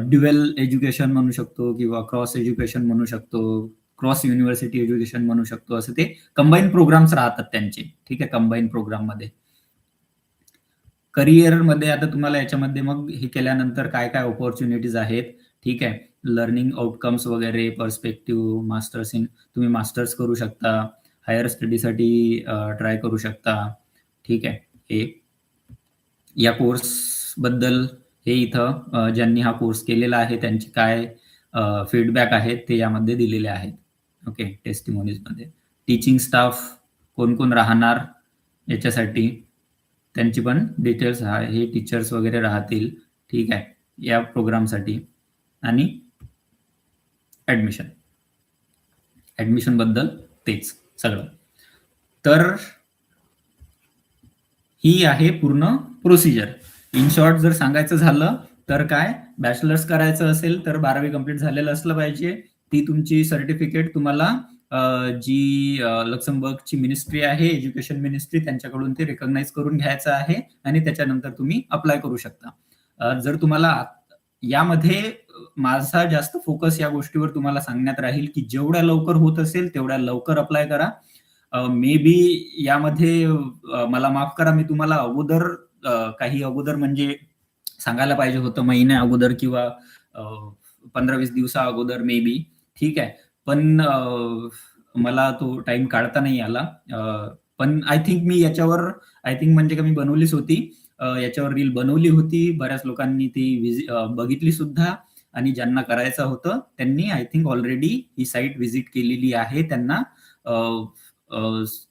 ड्युएल एज्युकेशन म्हणू शकतो किंवा क्रॉस एज्युकेशन म्हणू शकतो, क्रॉस युनिव्हर्सिटी एज्युकेशन म्हणू शकतो. असं ते कंबाईन प्रोग्राम्स राहतात त्यांचे. ठीक आहे, कंबाईन प्रोग्राम मध्ये. करिअर मध्ये आता तुम्हाला याच्यामध्ये मग हे केल्यानंतर काय काय ऑपॉर्च्युनिटीज आहेत. ठीक आहे, लर्निंग आउटकम्स वगैरे, पर्स्पेक्टिव्ह, मास्टर्स इन, तुम्ही मास्टर्स करू शकता, हायर स्टडीसाठी ट्राय करू शकता. ठीक आहे, हे या कोर्स बद्दल हे इथं ज्यांनी हा कोर्स केलेला आहे त्यांचे काय फीडबॅक आहेत ते यामध्ये दिलेले आहेत. ओके, टेस्टिमोनीज मध्ये टीचिंग स्टाफ कोण कोण राहणार याच्यासाठी त्यांची पण डिटेल्स हे टीचर्स वगैरे राहतील. ठीक आहे, या प्रोग्रामसाठी. आणि ऍडमिशन बद्दल तेच सगळं. तर ही आहे पूर्ण प्रोसिजर. इन शॉर्ट जर सांगायचं झालं तर काय, बॅचलर्स करायचं असेल तर 12वी कंप्लीट झालेलं असलं पाहिजे. ती तुमची सर्टिफिकेट तुम्हाला जी लक्झमबर्गची मिनिस्ट्री आहे, एज्युकेशन मिनिस्ट्री, त्यांच्याकडून ते रिकॉग्नाइज करून घ्यायचं आहे आणि त्याच्यानंतर तुम्ही अप्लाय करू शकता. जर तुम्हाला यामध्ये माझा जास्त फोकस या गोष्टीवर तुम्हाला सांगण्यात राहील की जेवढ्या लवकर होत असेल तेवढ्या लवकर अप्लाय करा. मे बी यामध्ये मला माफ करा, मी तुम्हाला अगोदर काही अगोदर म्हणजे सांगायला पाहिजे होतं, महिन्या अगोदर किंवा 15-20 दिवसा अगोदर मे बी. ठीक आहे, पण मला तो टाइम काढता नाही आला. पण आय थिंक मी याच्यावर म्हणजे का मी बनवलीच होती, याच्यावर रील बनवली होती, बऱ्याच लोकांनी ती बघितली सुद्धा. आणि ज्यांना करायचं होतं त्यांनी I think already he site visit केलेली आहे.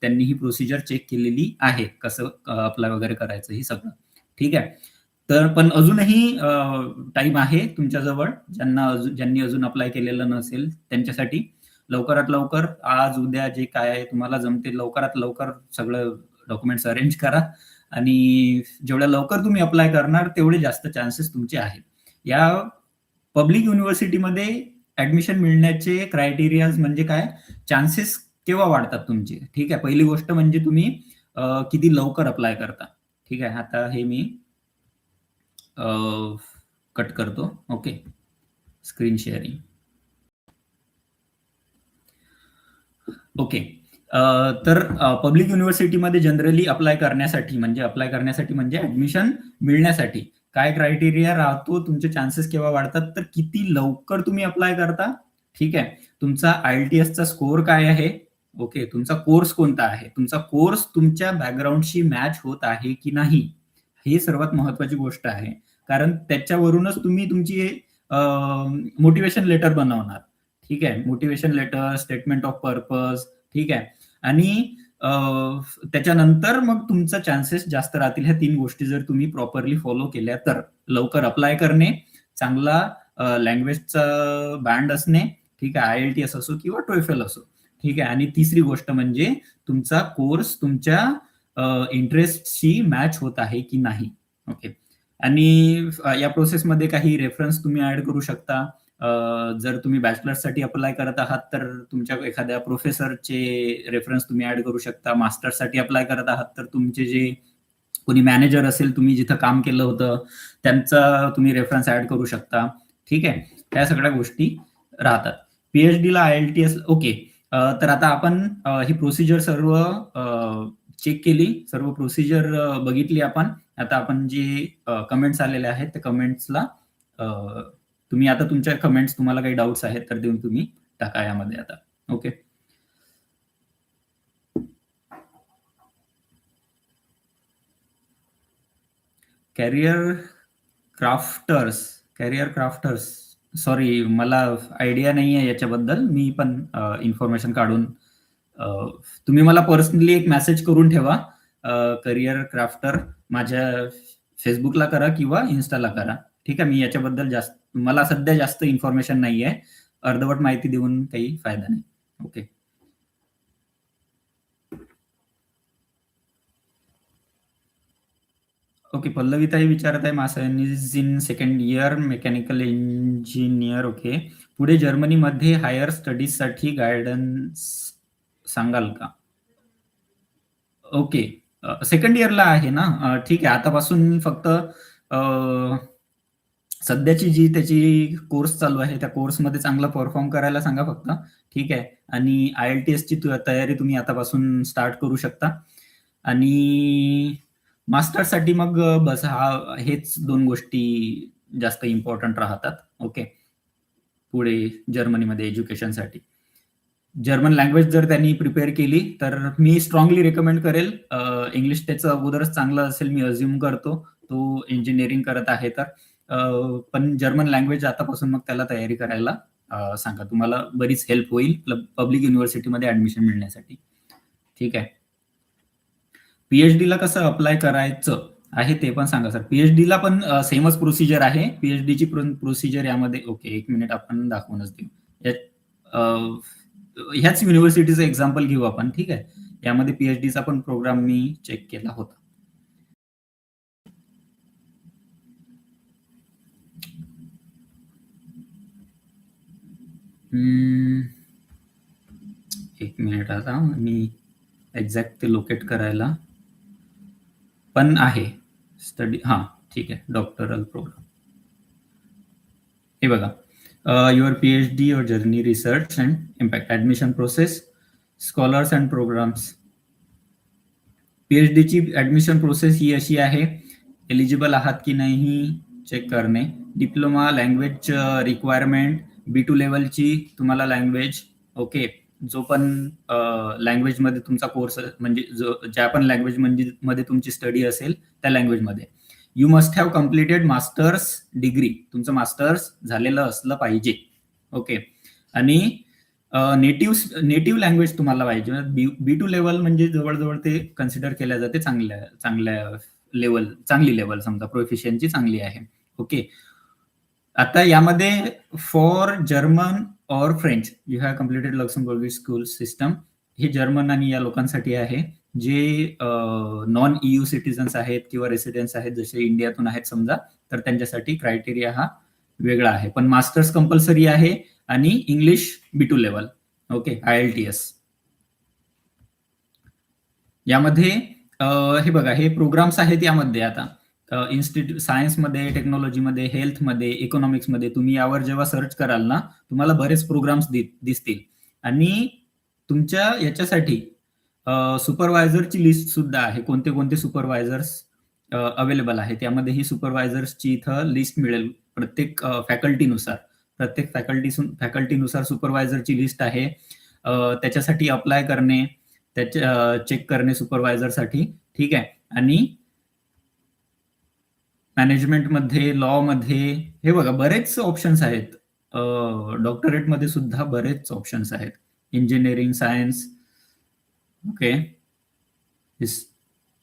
त्यांनी ही प्रोसिजर चेक केलेली आहे, कसं अप्लाय वगैरे करायचं हे सगळं. ठीक आहे, तर पण अजूनही टाइम आहे तुमच्याजवळ. ज्यांनी अजून अप्लाय केलेलं नसेल त्यांच्यासाठी लवकरात लवकर, आज उद्या जे काय आहे तुम्हाला जमते लवकरात लवकर सगळं डॉक्युमेंट्स अरेंज करा. आणि जेवढ्या लवकर तुम्ही अप्लाय करणार तेवढे जास्त चान्सेस तुमचे आहेत. या पब्लिक युनिव्हर्सिटीमध्ये ऍडमिशन मिळण्याचे क्रायटेरिया म्हणजे काय, चान्सेस केव्हा वाढतात तुमचे. ठीक आहे, पहिली गोष्ट म्हणजे तुम्ही किती लवकर अप्लाय करता. ठीक आहे, आता हे मी कट करतो. Okay, screen sharing. ओके, तर पब्लिक युनिव्हर्सिटीमध्ये जनरली अप्लाय करण्यासाठी म्हणजे ऍडमिशन मिळण्यासाठी काय क्रायटेरिया राहतो, तुमचे चान्सेस केव्हा वाढतात, तर किती लवकर तुम्ही अप्लाय करता. ठीक आहे, तुमचा IELTSचा स्कोअर काय आहे. ओके, तुमचा कोर्स कोणता आहे, तुमचा कोर्स तुमच्या बॅकग्राऊंडशी मॅच होत आहे की नाही, हे सर्वात महत्वाची गोष्ट आहे. कारण त्याच्यावरूनच तुम्ही तुमची मोटिवेशन लेटर बनवणार. ठीक आहे, motivation letter, statement of purpose. ठीक आहे, आणि त्याच्यानंतर मग तुमचा चान्सेस जास्त राहतील ह्या 3 गोष्टी जर तुम्ही प्रॉपरली फॉलो केल्या तर. लवकर अप्लाय करणे, चांगला लँग्वेजचा बँड असणे. ठीक आहे, IELTS असो किंवा TOEFL असो. ठीक आहे, आणि तिसरी गोष्ट म्हणजे तुमचा कोर्स तुमच्या इंटरेस्टशी मॅच होत आहे की नाही. ओके, आणि या प्रोसेसमध्ये काही रेफरन्स तुम्ही ऍड करू शकता. जर तुम्ही बॅचलर्ससाठी अप्लाय करत आहात तर तुमच्या एखाद्या प्रोफेसरचे रेफरन्स तुम्ही ऍड करू शकता. मास्टर्ससाठी अप्लाय करत आहात तर तुमचे जे कोणी मॅनेजर असेल, तुम्ही जिथं काम केलं होतं, त्यांचा तुम्ही रेफरन्स ऍड करू शकता. ठीक आहे, या सगळ्या गोष्टी राहतात. PhD ला IELTS. ओके, तर आता आपण ही प्रोसिजर सर्व चेक केली, सर्व प्रोसिजर बघितली आपण. आता आपण जे कमेंट्स आलेले आहेत त्या कमेंट्सला तुम्ही आता तुमच्या कमेंट्स, तुम्हाला काही डाऊट्स आहेत तर देऊन तुम्ही टाका यामध्ये आता. ओके, कॅरियर क्राफ्टर्स, सॉरी मला आयडिया नाही आहे याच्याबद्दल, मी पण इन्फॉर्मेशन काढून तुम्ही मला पर्सनली एक मेसेज करून ठेवा, करिअर क्राफ्टर माझ्या फेसबुकला करा किंवा इन्स्टाला करा. ठीक आहे. मी याच्याबद्दल मला सध्या जास्त इन्फॉर्मेशन नाही आहे. अर्धवट माहिती देऊन काही फायदा नाही. ओके. ओके. पल्लवीताई विचारत आहे, मासन is in second year mechanical engineer. Okay. पुढे जर्मनीमध्ये हायर स्टडीजसाठी गायडन्स सांगाल का? ओके. सेकंड इयरला आहे ना? ठीक आहे. आतापासून फक्त सध्याची जी त्याची कोर्स चालू आहे त्या कोर्समध्ये चांगला परफॉर्म करायला सांगा फक्त. ठीक आहे. आणि IELTS ची तयारी तुम्ही आतापासून स्टार्ट करू शकता. आणि मास्टर्ससाठी मग बस हेच 2 गोष्टी जास्त इम्पॉर्टंट राहतात. ओके. पुढे जर्मनीमध्ये एज्युकेशनसाठी. जर्मन लँग्वेज जर त्यांनी प्रिपेअर केली तर मी स्ट्रॉंगली रेकमेंड करेल. इंग्लिश त्याचं अगोदरच चांगलं असेल मी अज्युम करतो. तो इंजिनिअरिंग करत आहे तर. पण जर्मन लँग्वेज आतापासून मग त्याला तयारी करायला सांगा. तुम्हाला बरीच हेल्प होईल पब्लिक युनिव्हर्सिटीमध्ये ऍडमिशन मिळण्यासाठी. ठीक आहे. PhD ला कसं अप्लाय करायचं आहे ते पण सांगा सर. PhD ला पण सेमच प्रोसिजर आहे. PhD ची प्रोसिजर यामध्ये. ओके. 1 मिनिट आपण दाखवूनच देऊ. ह्याच युनिव्हर्सिटीचं एक्झाम्पल घेऊ आपण. ठीक आहे. यामध्ये PhDचा पण प्रोग्राम मी चेक केला होता. एक मिनिट आता मी एक्झॅक्ट ते लोकेट करायला पण आहे स्टडी. ठीक आहे. डॉक्टरल प्रोग्राम हे बघा. Your PhD your journey research and impact admission process scholars and programmes. PhD ची ऍडमिशन प्रोसेस ही अशी आहे. एलिजिबल आहात की नाही चेक करणे. डिप्लोमा लँग्वेज रिक्वायरमेंट B2 लेवलची तुम्हाला लँग्वेज. ओके. जो पण लँग्वेजमध्ये तुमचा कोर्स म्हणजे ज्या पण लँग्वेज मध्ये तुमची स्टडी असेल त्या लँग्वेजमध्ये. You must have completed masters degree. तुमचं मास्टर्स झालेलं असलं पाहिजे. ओके. आणि नेटिव्ह लँग्वेज तुम्हाला पाहिजे. B2 लेवल म्हणजे जवळजवळ ते कन्सिडर केल्या जाते चांगली लेवल समजा प्रोफिशियन्सी चांगली आहे. ओके. आता यामध्ये फॉर जर्मन और French you have completed Luxembourg school system. हे जर्मन आणि या लोकांसाठी आहे जे नॉन EU सिटीजन्स आहेत किंवा रेसिडेंट्स आहेत जसे इंडियातून आहेत समजा तर त्यांच्यासाठी क्रायटेरिया हा वेगळा आहे. पण मास्टर्स कंपल्सरी आहे आणि English B2 level. Okay. IELTS. यामध्ये हे बघा हे प्रोग्राम्स आहेत यामध्ये. आता इन्स्टिट्यूट सायन्समध्ये टेक्नॉलॉजीमध्ये हेल्थमध्ये इकॉनॉमिक्समध्ये तुम्ही यावर जेव्हा सर्च कराल ना तुम्हाला बरेच प्रोग्राम्स दिसतील. आणि तुमच्या याच्यासाठी सुपरवायझरची लिस्ट सुद्धा आहे. कोणते कोणते सुपरवायझर्स अवेलेबल आहेत. त्यामध्ये ही सुपरवायझर्सची इथं लिस्ट मिळेल प्रत्येक फॅकल्टीनुसार. प्रत्येक फॅकल्टीनुसार सुपरवायझरची लिस्ट आहे. त्याच्यासाठी अप्लाय करणे चेक करणे सुपरवायझरसाठी. ठीक आहे. आणि मॅनेजमेंटमध्ये लॉ मध्ये हे बघा बरेच ऑप्शन्स आहेत. डॉक्टरेटमध्ये सुद्धा बरेच ऑप्शन्स आहेत. Engineering science. Okay.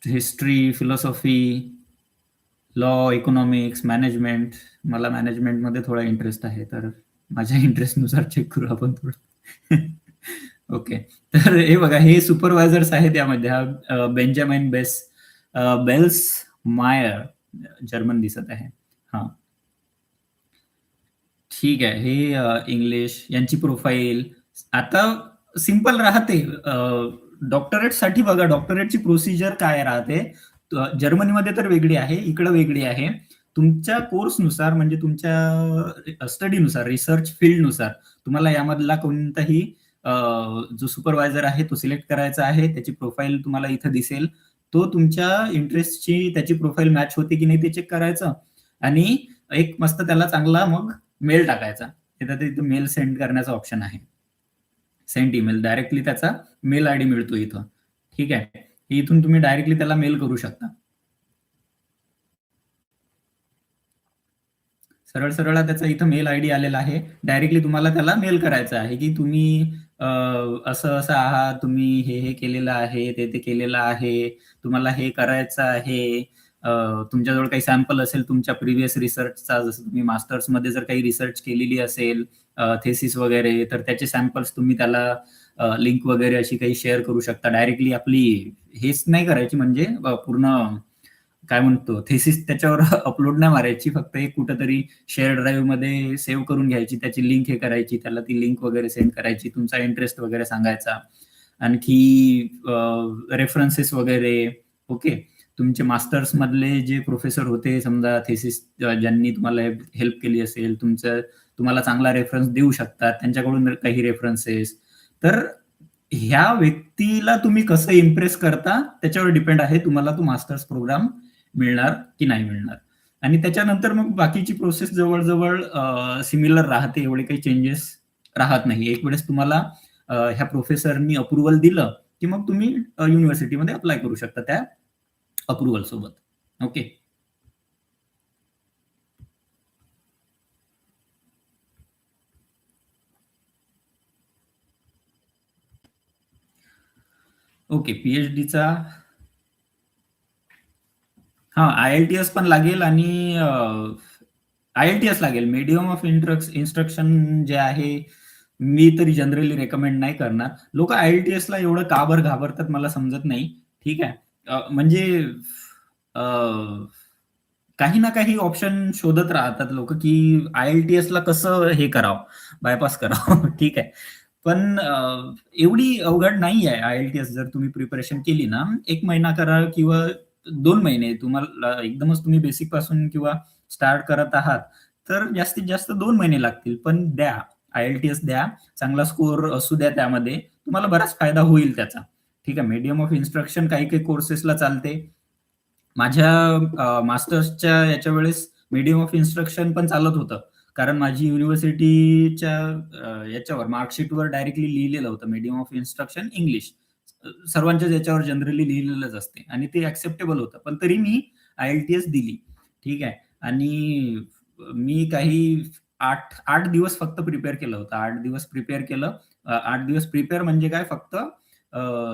History philosophy law economics management. मला मॅनेजमेंटमध्ये थोडा इंटरेस्ट आहे तर माझ्या इंटरेस्टनुसार चेक करू आपण थोडं. ओके. तर हे बघा हे सुपरवायझर्स आहेत यामध्ये. हा बेंजामिन बेल्स मायर जर्मन दिसत आहे. ठीक आहे. हे इंग्लिश यांची प्रोफाईल आता सिंपल राहते. डॉक्टरेटसाठी बघा डॉक्टरेटची प्रोसिजर काय राहते. जर्मनीमध्ये तर वेगळी आहे इकडं वेगळी आहे. तुमच्या कोर्सनुसार म्हणजे तुमच्या स्टडीनुसार रिसर्च फील्डनुसार तुम्हाला यामधला कोणताही जो सुपरवायझर आहे तो सिलेक्ट करायचा आहे. त्याची प्रोफाईल तुम्हाला इथं दिसेल. तो तुमच्या इंटरेस्टची त्याची प्रोफाईल मॅच होते की नाही ते चेक करायचं. आणि एक मस्त त्याला चांगला मग मेल टाकायचा. तिथं मेल सेंड करण्याचा ऑप्शन आहे. सेंड ईमेल डायरेक्टली त्याचा मेल ID मिळतो इथं. ठीक आहे. इथून तुम्ही डायरेक्टली त्याला मेल करू शकता. सरळ सरळ त्याचा इथं मेल आयडी आलेला आहे. डायरेक्टली तुम्हाला त्याला मेल करायचा आहे की तुम्ही असं असं आहात, तुम्ही हे हे केलेलं आहे, ते ते केलेलं आहे, तुम्हाला हे करायचं आहे. तुमच्याजवळ काही सॅम्पल असेल तुमच्या प्रिव्हियस रिसर्चचा, जसं तुम्ही मास्टर्समध्ये जर काही रिसर्च केलेली असेल, थेसिस वगैरे, तर त्याचे सॅम्पल्स तुम्ही त्याला लिंक वगैरे अशी काही शेअर करू शकता. डायरेक्टली आपली हेच नाही करायची, म्हणजे पूर्ण काय म्हणतो थेसिस त्याच्यावर अपलोड नाही मारायची, फक्त एक कुठंतरी शेअर ड्राईव्ह मध्ये सेव्ह करून घ्यायची, त्याची लिंक हे करायची, त्याला ती लिंक वगैरे सेंड करायची, तुमचा इंटरेस्ट वगैरे सांगायचा. आणखी रेफरन्सेस वगैरे. ओके. तुमचे मास्टर्स मधले जे प्रोफेसर होते, समजा थेसिस ज्यांनी तुम्हाला हेल्प केली असेल, तुम्हाला चांगला रेफरन्स देऊ शकतात, त्यांच्याकडून काही रेफरन्सेस. तर ह्या व्यक्तीला तुम्ही कसं इम्प्रेस करता त्याच्यावर डिपेंड आहे तुम्हाला तो मास्टर्स प्रोग्राम मिळणार की नाही मिळणार. आणि त्याच्यानंतर मग बाकीची प्रोसेस जवळजवळ सिमिलर राहते, एवढे काही चेंजेस राहत नाही. एक वेळेस तुम्हाला ह्या प्रोफेसरनी अप्रुव्हल दिलं की मग तुम्ही युनिव्हर्सिटीमध्ये अप्लाय करू शकता त्या अप्रुव्हल सोबत. ओके. ओके. पीएचडीचा हा IELTS पण लागेल, आणि IELTS लागेल. मीडियम ऑफ इन्स्ट्रक्शन जे आहे, मी तरी जनरली रेकमेंड नाही करणार. लोक IELTS ला एवढं का बरं घाबरतात मला समजत नाही. ठीक आहे. म्हणजे अ, काही ना काही ऑप्शन शोधत राहतात लोक की IELTS ला कसं हे करावं, बायपास करावं. ठीक आहे. पण एवढी अवघड नाही आहे IELTS. जर तुम्ही प्रिपरेशन केली ना, 1 महिना करा किंवा 2 महिने, तुम्हाला एकदमच तुम्ही बेसिक पासून किंवा स्टार्ट करत आहात, तर जास्तीत जास्त 2 महिने लागतील. पण द्या, IELTS द्या, चांगला स्कोअर असू द्या, त्यामध्ये तुम्हाला बराच फायदा होईल त्याचा. ठीक आहे. मीडियम ऑफ इन्स्ट्रक्शन काही काही कोर्सेसला चालते. माझ्या मास्टर्सच्या याच्या वेळेस मीडियम ऑफ इन्स्ट्रक्शन पण चालत होतं, कारण माझी युनिव्हर्सिटीच्या याच्यावर मार्कशीटवर डायरेक्टली लिहिलेलं होतं मीडियम ऑफ इन्स्ट्रक्शन इंग्लिश. सर्वांच्याच याच्यावर जनरली लिहिलेलंच असते, आणि ते ऍक्सेप्टेबल होतं. पण तरी मी IELTS दिली. ठीक आहे. आणि मी काही 8 दिवस फक्त प्रिपेअर केलं होतं. 8 दिवस प्रिपेअर केलं. 8 दिवस प्रिपेअर म्हणजे काय, फक्त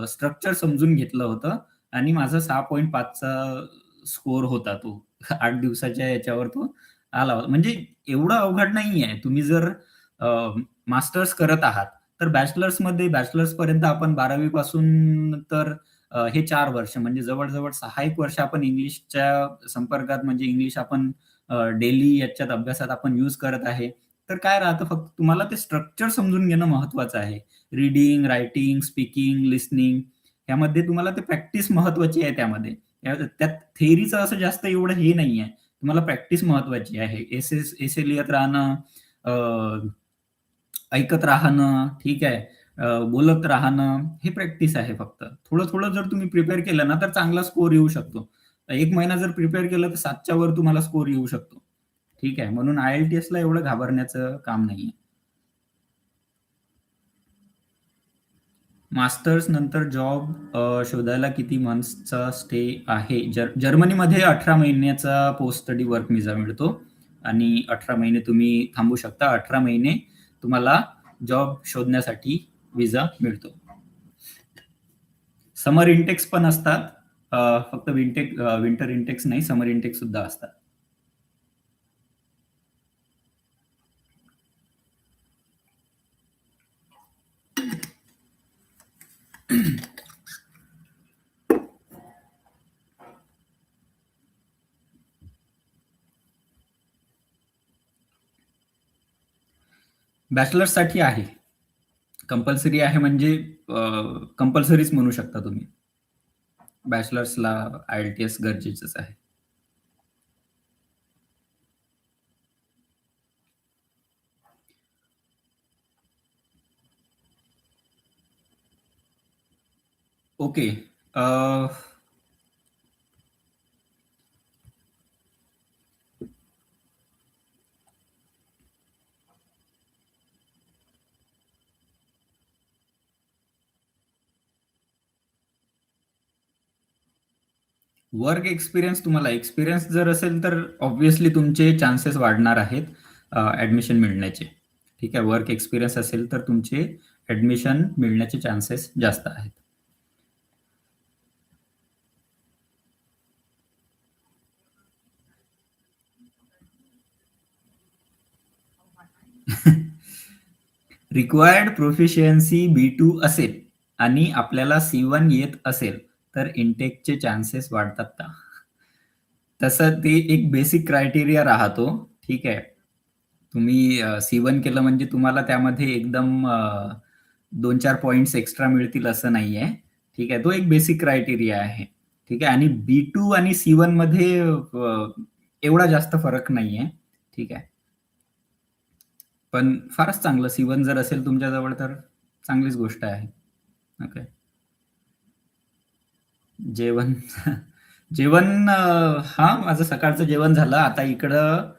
स्ट्रक्चर समजून घेतलं होतं, आणि माझा 6.5चा स्कोर होता तो. 8 दिवसाच्या याच्यावर तो आला होता. म्हणजे एवढं अवघड नाही आहे. तुम्ही जर मास्टर्स करत आहात, तर बॅचलर्स पर्यंत आपण 12वी पासून तर हे 4 वर्ष, म्हणजे जवळ-जवळ 6 एक वर्ष आपण इंग्लिशच्या संपर्कात, म्हणजे इंग्लिश आपण डेली याच्यात अभ्यासात आपण यूज करत आहे. तर काय राहतं, फक्त तुम्हाला ते स्ट्रक्चर समजून घेणं महत्वाचं आहे. रीडिंग, रायटिंग, स्पीकिंग, लिसनिंग, यामध्ये तुम्हाला ते प्रॅक्टिस महत्वाची आहे त्यामध्ये. त्यात थेअरीचं असं जास्त एवढं हे नाहीये. तुम्हाला प्रॅक्टिस महत्वाची आहे. एसे लिहत राहणं, ऐकत राहणं, ठीक आहे, बोलत राहणं, हे प्रॅक्टिस आहे फक्त. थोडं-थोडं जर तुम्ही प्रिपेअर केलं ना, तर चांगला स्कोर येऊ शकतो. 1 महिना जर प्रिपेअर केलं, तर 7च्या वर तुम्हाला स्कोर येऊ शकतो. ठीक आहे. म्हणून IELTSला एवढं घाबरण्याचं काम नाहीये. मास्टर्स नंतर जॉब शोधायला किती मंथ्सचा स्टे आहे? जर्मनीमध्ये 18 महिन्याचा पोस्ट स्टडी वर्क व्हिसा मिळतो, आणि 18 महिने तुम्ही थांबू शकता. 18 महिने तुम्हाला जॉब शोधण्यासाठी व्हिसा मिळतो. समर इंटेक्स पण असतात. फक्त विंटर इंटेक्स नाही, समर इंटेक्स सुद्धा असतात. बॅचलर्ससाठी आहे. कंपल्सरी आहे, म्हणजे कंपल्सरीच म्हणू शकता तुम्ही. बॅचलर्सला IELTS गरजेचंच आहे. ओके. वर्क एक्सपिरियन्स, तुम्हाला एक्सपिरियन्स जर असेल तर ऑब्व्हियसली तुमचे चान्सेस वाढणार आहेत ऍडमिशन मिळण्याचे. ठीक आहे, वर्क एक्सपिरियन्स असेल तर तुमचे ऍडमिशन मिळण्याचे चान्सेस जास्त आहेत. रिक्वायर्ड प्रोफिशियन्सी B2 असेल आणि आपल्याला C1 येत असेल तर इनटेकचे चान्सेस वाढतात का? तसं ते एक बेसिक क्रायटेरिया राहतो. ठीक आहे. तुम्ही C1 केलं म्हणजे तुम्हाला त्यामध्ये एकदम 2-4 पॉइंट्स एक्स्ट्रा मिळतील असं नाहीये. ठीक आहे. तो एक बेसिक क्रायटेरिया आहे. ठीक आहे. आणि B2 आणि C1 मध्ये एवढा जास्त फरक नाहीये. ठीक आहे. पण फारच चांगलं, C1 जर असेल तुमच्याजवळ तर चांगलीच गोष्ट आहे. ओके. जेवण जेवण हा, माझं सकाळचं जेवण झालं. आता इकडं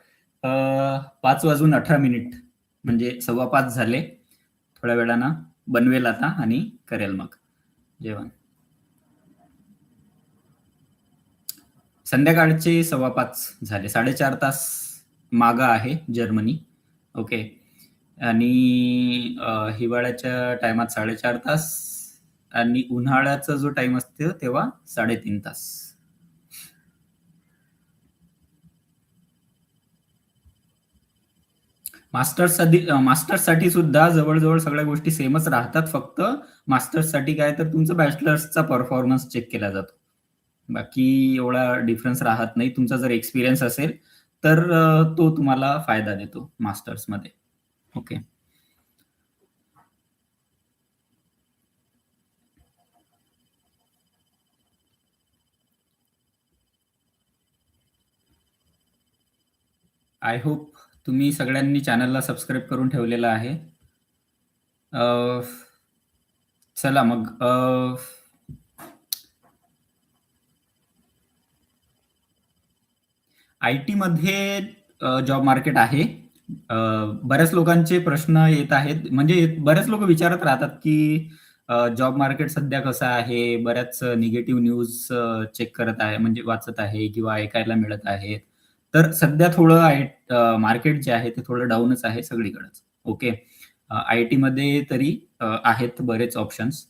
5:18 म्हणजे 5:15 झाले. थोड्या वेळानं बनवेल आता आणि करेल मग जेवण. संध्याकाळचे 5:15 झाले. 4.5 तास मागं आहे जर्मनी. ओके. आणि हिवाळ्याच्या टायमात 4.5 तास आणि उन्हाळ्याचा जो टाइम असतो तेव्हा 3.5 तास. मास्टर्ससाठी सुद्धा जवळजवळ सगळ्या गोष्टी सेमच राहतात. फक्त मास्टर्ससाठी काय तर तुमचं बॅचलर्सचा परफॉर्मन्स चेक केला जातो. बाकी एवढा डिफरन्स राहत नाही. तुमचा जर एक्सपिरियन्स असेल तर तो तुम्हाला फायदा देतो मास्टर्समध्ये. ओके. आय होप तुम्ही सगळ्यांनी चॅनलला सबस्क्राईब करून ठेवलेलं आहे. चला मग IT मध्ये जॉब मार्केट आहे. बऱ्याच लोकांचे प्रश्न येत आहेत, म्हणजे बरेच लोक विचारत राहतात की जॉब मार्केट सध्या कसं आहे. बऱ्याच निगेटिव्ह न्यूज चेक करत आहे, म्हणजे वाचत आहे किंवा ऐकायला मिळत आहेत. तर सध्या थोडं मार्केट जे आहे ते थोडं डाऊनच आहे सगळीकडेच. ओके. IT मध्ये तरी आहेत बरेच ऑप्शन्स.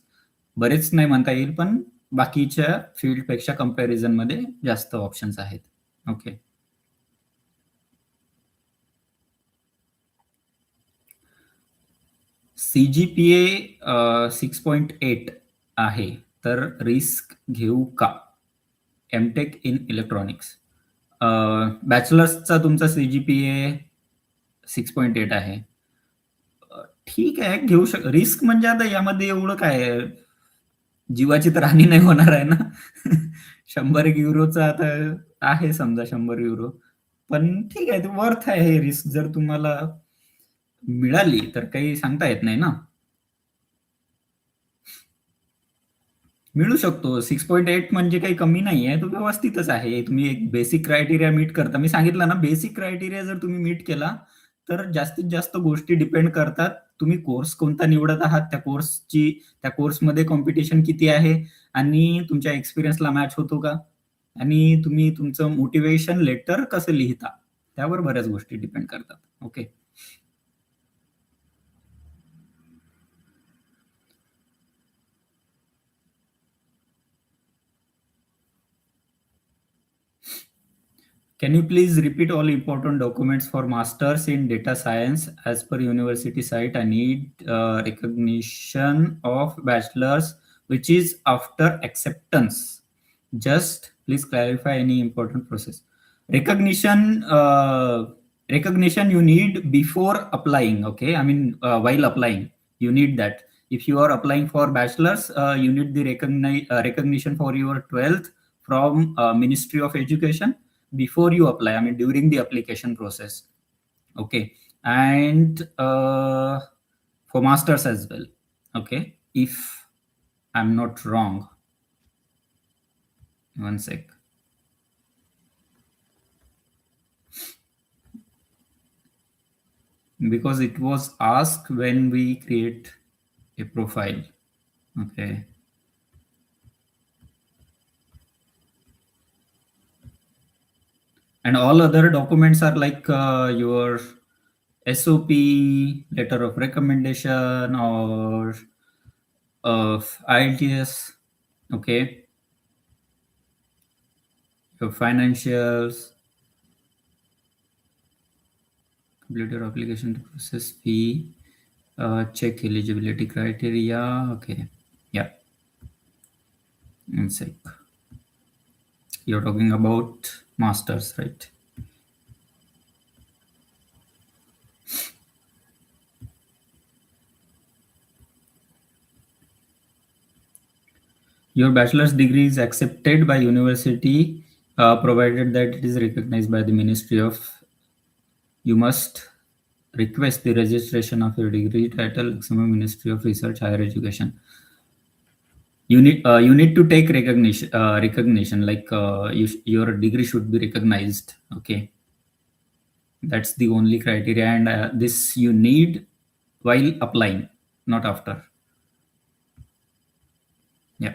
बरेच नाही म्हणता येईल, पण बाकीच्या फील्डपेक्षा कंपॅरिझन मध्ये जास्त ऑप्शन्स आहेत. ओके. CGPA 6.8 आहे, तर रिस्क घेऊ का? MTech in electronics. बॅचलर्सचा तुमचा CGPA 6.8 आहे. ठीक आहे, घेऊ रिस्क म्हणजे आता यामध्ये एवढं काय आहे? जीवाची तर हानी नाही होणार आहे ना. 100 युरोचा आता आहे समजा, 100 युरो. पण ठीक आहे, ते वर्थ आहे हे रिस्क. जर तुम्हाला मिळाली तर काही सांगता येत नाही ना. मिळू शकतो. 6.8 म्हणजे काही कमी नाही आहे. तो व्यवस्थितच आहे. तुम्ही एक बेसिक क्रायटेरिया मीट करता. मी सांगितलं ना, बेसिक क्रायटेरिया जर तुम्ही मीट केला, तर जास्तीत जास्त गोष्टी डिपेंड करतात. तुम्ही कोर्स कोणता निवडत आहात, त्या कोर्समध्ये कॉम्पिटिशन किती आहे आणि तुमच्या एक्सपिरियन्सला मॅच होतो का? आणि तुम्ही तुमचं मोटिव्हेशन लेटर कसं लिहिता, त्यावर बऱ्याच गोष्टी डिपेंड करतात. Okay. Can you please repeat all important documents for masters in data science as per university site? I need recognition of bachelor's, which is after acceptance. Just please clarify any important process. Recognition you need before applying. Okay, I mean while applying, you need that. If you are applying for bachelor's, you need the recognition for your 12th from Ministry of Education before you apply, I mean during the application process. Okay. And for masters as well. Okay, if I'm not wrong. One sec. Because it was asked when we create a profile. Okay. and all other documents are like your SOP, letter of recommendation, or of IELTS, okay, your financials, complete your application to process fee, check eligibility criteria, okay, yeah, one sec. You're talking about masters, right? Your bachelor's degree is accepted by university, provided that it is recognized by the Ministry of. You must request the registration of your degree title, Luxembourg Ministry of Research, Higher Education. You need to take recognition like your degree should be recognized. Okay, that's the only criteria, and this you need while applying, not after. Yeah.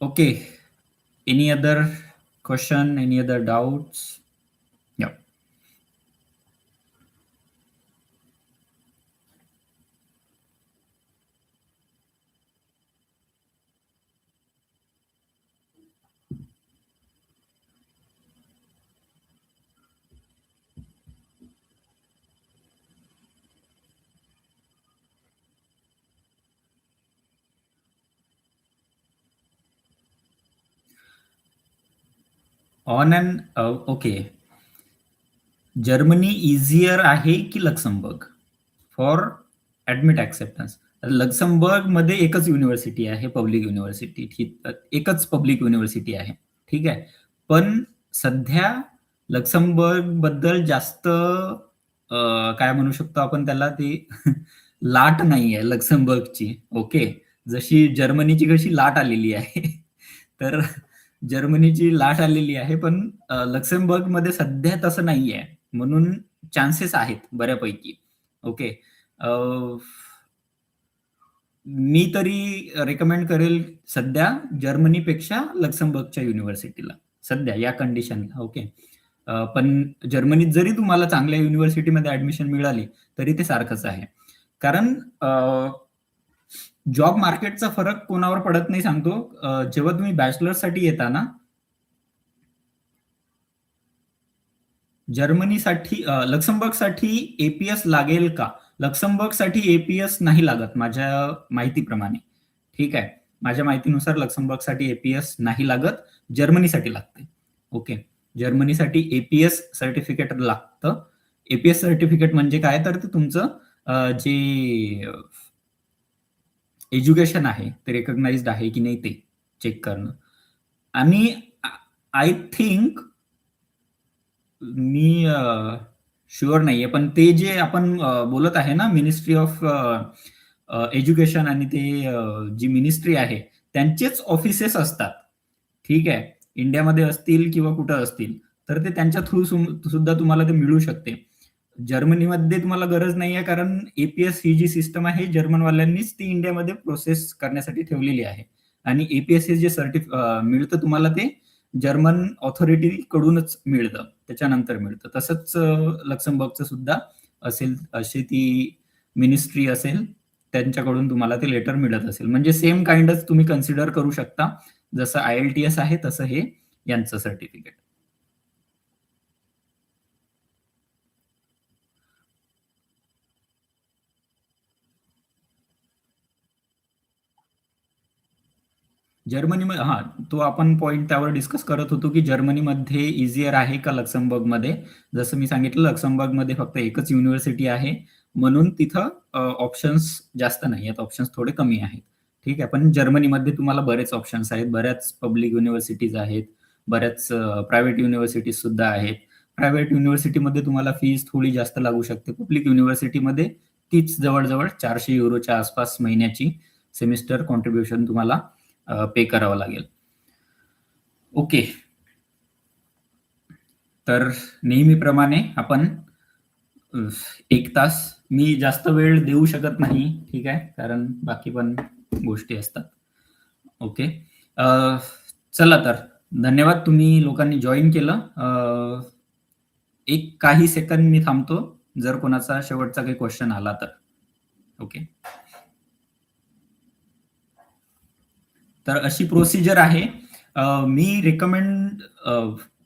Okay. Any other question? Any other doubts? Yeah. On and okay. Germany easier आहे की Luxembourg for admit acceptance? Luxembourg मध्ये एकच university आहे, public university. एकच public university आहे, ठीक आहे. पण सध्या लक्झमबर्ग बद्दल जास्त काय म्हणू शकतो आपण त्याला, ती लाट नाही आहे लक्झमबर्गची. ओके, जशी जर्मनीची कशी लाट आलेली आहे तर जर्मनीची लाट आलेली आहे, पण लक्झमबर्ग मध्ये सध्या तसं नाही आहे, म्हणून चान्सेस आहेत बऱ्यापैकी. ओके, मी तरी रेकमेंड करेल सध्या जर्मनीपेक्षा लक्झमबर्गच्या युनिव्हर्सिटीला सध्या या कंडिशनला. ओके, पण जर्मनीत जरी तुम्हाला चांगल्या युनिव्हर्सिटीमध्ये ऍडमिशन मिळाली तरी ते सारखंच आहे. कारण जॉब मार्केटचा फरक कोणावर पडत नाही सांगतो. जेव्हा तुम्ही बॅचलर्ससाठी येता ना, जर्मनीसाठी लक्झमबर्गसाठी एपीएस लागेल का? लक्झमबर्गसाठी एपीएस नाही लागत माझ्या माहितीप्रमाणे. ठीक आहे, माझ्या माहितीनुसार लक्झमबर्गसाठी एपीएस नाही लागत, जर्मनीसाठी लागते. ओके, जर्मनीसाठी एपीएस सर्टिफिकेट लागतं. एपीएस सर्टिफिकेट म्हणजे काय, तर ते तुमचं जे एज्युकेशन आहे ते रेकग्नाइज्ड आहे की नाही ते चेक करणं. आणि आय थिंक, मी शुअर नाहीये, पण ते जे आपण बोलत आहे ना, मिनिस्ट्री ऑफ एज्युकेशन, आणि ते जी मिनिस्ट्री आहे त्यांचेच ऑफिसेस असतात. ठीक आहे, इंडियामध्ये असतील किंवा कुठं असतील तर ते त्यांच्या थ्रू सुद्धा तुम्हाला ते मिळू शकते. जर्मनीमध्ये तुम्हाला गरज नाही आहे, कारण एपीएस ही जी सिस्टम आहे जर्मनवाल्यांनीच ती इंडियामध्ये प्रोसेस करण्यासाठी ठेवलेली आहे. आणि एपीएस हे जे मिळतं तुम्हाला ते जर्मन ऑथॉरिटी कडूनच मिळतं, त्याच्यानंतर मिळतं. तसंच लक्झमबर्गचं सुद्धा असेल, अशी ती मिनिस्ट्री असेल, त्यांच्याकडून तुम्हाला ते लेटर मिळत असेल. म्हणजे सेम काइंडच तुम्ही कन्सिडर करू शकता, जसं IELTS आहे तसं हे यांचं सर्टिफिकेट. जर्मनीमध्ये, हा, तो आपण पॉइंट त्यावर डिस्कस करत होतो की जर्मनीमध्ये इझियर आहे का लक्झमबर्गमध्ये. जसं मी सांगितलं, लक्झमबर्गमध्ये फक्त एकच युनिव्हर्सिटी आहे, म्हणून तिथं ऑप्शन्स जास्त नाही आहेत, ऑप्शन्स थोडे कमी आहेत. ठीक आहे, पण जर्मनीमध्ये तुम्हाला बरेच ऑप्शन्स आहेत, बऱ्याच पब्लिक युनिव्हर्सिटीज आहेत, बऱ्याच प्रायव्हेट युनिव्हर्सिटीज सुद्धा आहेत. प्रायव्हेट युनिव्हर्सिटीमध्ये तुम्हाला फीज थोडी जास्त लागू शकते, पब्लिक युनिव्हर्सिटीमध्ये तीच जवळजवळ 400 युरोच्या आसपास महिन्याची सेमिस्टर कॉन्ट्रीब्युशन तुम्हाला पे करावं लागेल. ओके, तर नेहमीप्रमाणे आपण 1 तास. मी जास्त वेळ देऊ शकत नाही, ठीक आहे, कारण बाकी पण गोष्टी असतात. ओके. चला तर धन्यवाद, तुम्ही लोकांनी जॉईन केलं. एक काही सेकंद मी थांबतो, जर कोणाचा शेवटचा काही क्वेश्चन आला तर. ओके. तर अशी प्रोसिजर आहे. मी रिकमेंड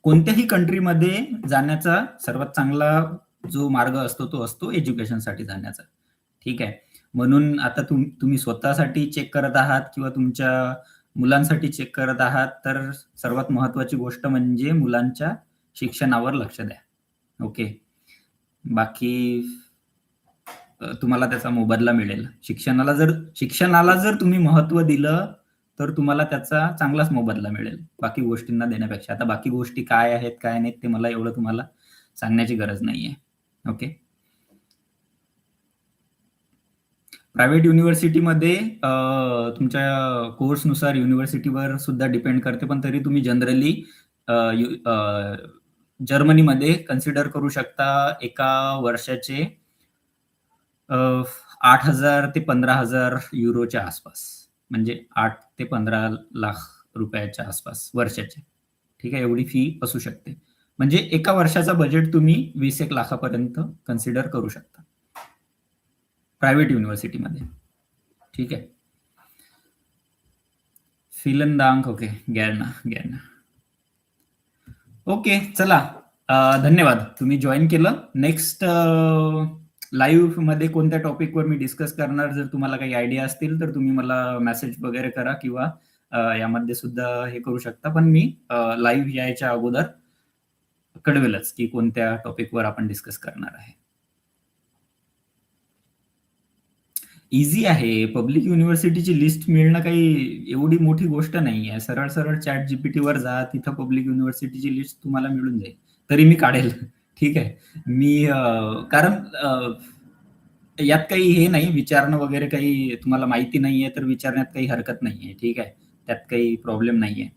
कोणत्याही कंट्रीमध्ये जाण्याचा सर्वात चांगला जो मार्ग असतो तो असतो एज्युकेशनसाठी जाण्याचा. ठीक आहे. म्हणून आता तुम्ही स्वतःसाठी चेक करत आहात किंवा तुमच्या मुलांसाठी चेक करत आहात, तर सर्वात महत्वाची गोष्ट म्हणजे मुलांच्या शिक्षणावर लक्ष द्या. ओके. बाकी तुम्हाला त्याचा मोबदला मिळेल. शिक्षणाला जर तुम्ही महत्त्व दिलं, तर तुम्हाला त्याचा चांगलाच मोबदला मिळेल, बाकी गोष्टींना देण्यापेक्षा. आता बाकी गोष्टी काय आहेत, काय नाहीत, ते मला एवढं तुम्हाला सांगण्याची गरज नाहीये. ओके. प्रायव्हेट युनिव्हर्सिटीमध्ये तुमच्या कोर्सनुसार युनिव्हर्सिटीवर सुद्धा डिपेंड करते, पण तरी तुम्ही जनरली जर्मनीमध्ये कन्सिडर करू शकता एका वर्षाचे 8,000 ते 15,000 युरोच्या आसपास, म्हणजे 8 ते 15 लाख रुपयाच्या आसपास वर्षाचे. ठीक आहे, एवढी फी असू शकते. म्हणजे एका वर्षाचा बजेट तुम्ही 20-1 लाखापर्यंत कन्सिडर करू शकता प्रायव्हेट युनिव्हर्सिटीमध्ये. ठीक आहे. फिलन दांक. ओके. गॅरना. ओके. चला, धन्यवाद, तुम्ही जॉईन केलं. नेक्स्ट लाईव्ह मध्ये कोणत्या टॉपिकवर मी डिस्कस करणार, जर तुम्हाला काही आयडिया असतील तर तुम्ही मला मेसेज वगैरे करा, किंवा यामध्ये सुद्धा हे करू शकता. पण मी लाईव्ह यायच्या अगोदर कळवेलच की कोणत्या टॉपिकवर आपण डिस्कस करणार आहे. इझी आहे. पब्लिक युनिव्हर्सिटीची लिस्ट मिळणं काही एवढी मोठी गोष्ट नाही आहे. सरळ सरळ चॅट जीपीटीवर जा, तिथं पब्लिक युनिव्हर्सिटीची लिस्ट तुम्हाला मिळून जाईल. तरी मी काढेल. ठीक आहे. मी कारण यात काही हे नाही, विचारणं वगैरे काही तुम्हाला माहिती नाहीये तर विचारण्यात काही हरकत नाहीये. ठीक आहे. त्यात काही प्रॉब्लेम नाहीये.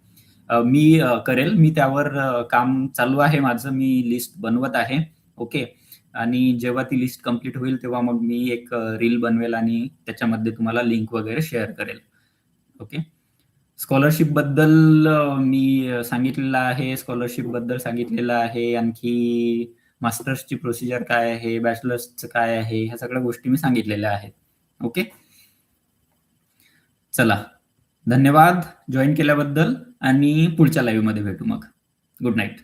मी करेल. मी त्यावर काम चालू आहे माझं. मी लिस्ट बनवत आहे. ओके. आणि जेव्हा ती लिस्ट कंप्लीट होईल तेव्हा मग मी एक रील बनवेल आणि त्याच्यामध्ये तुम्हाला लिंक वगैरे शेअर करेल. ओके. स्कॉलरशिप बद्दल मी सांगितलेलं आहे. स्कॉलरशिप बद्दल सांगितलेलं आहे. आणखी मास्टर्सची प्रोसिजर काय आहे, बॅचलर्सचं काय आहे, ह्या सगळ्या गोष्टी मी सांगितलेल्या आहेत. ओके. चला, धन्यवाद जॉईन केल्याबद्दल, आणि पुढच्या लाईव्ह मध्ये भेटू मग. Good night.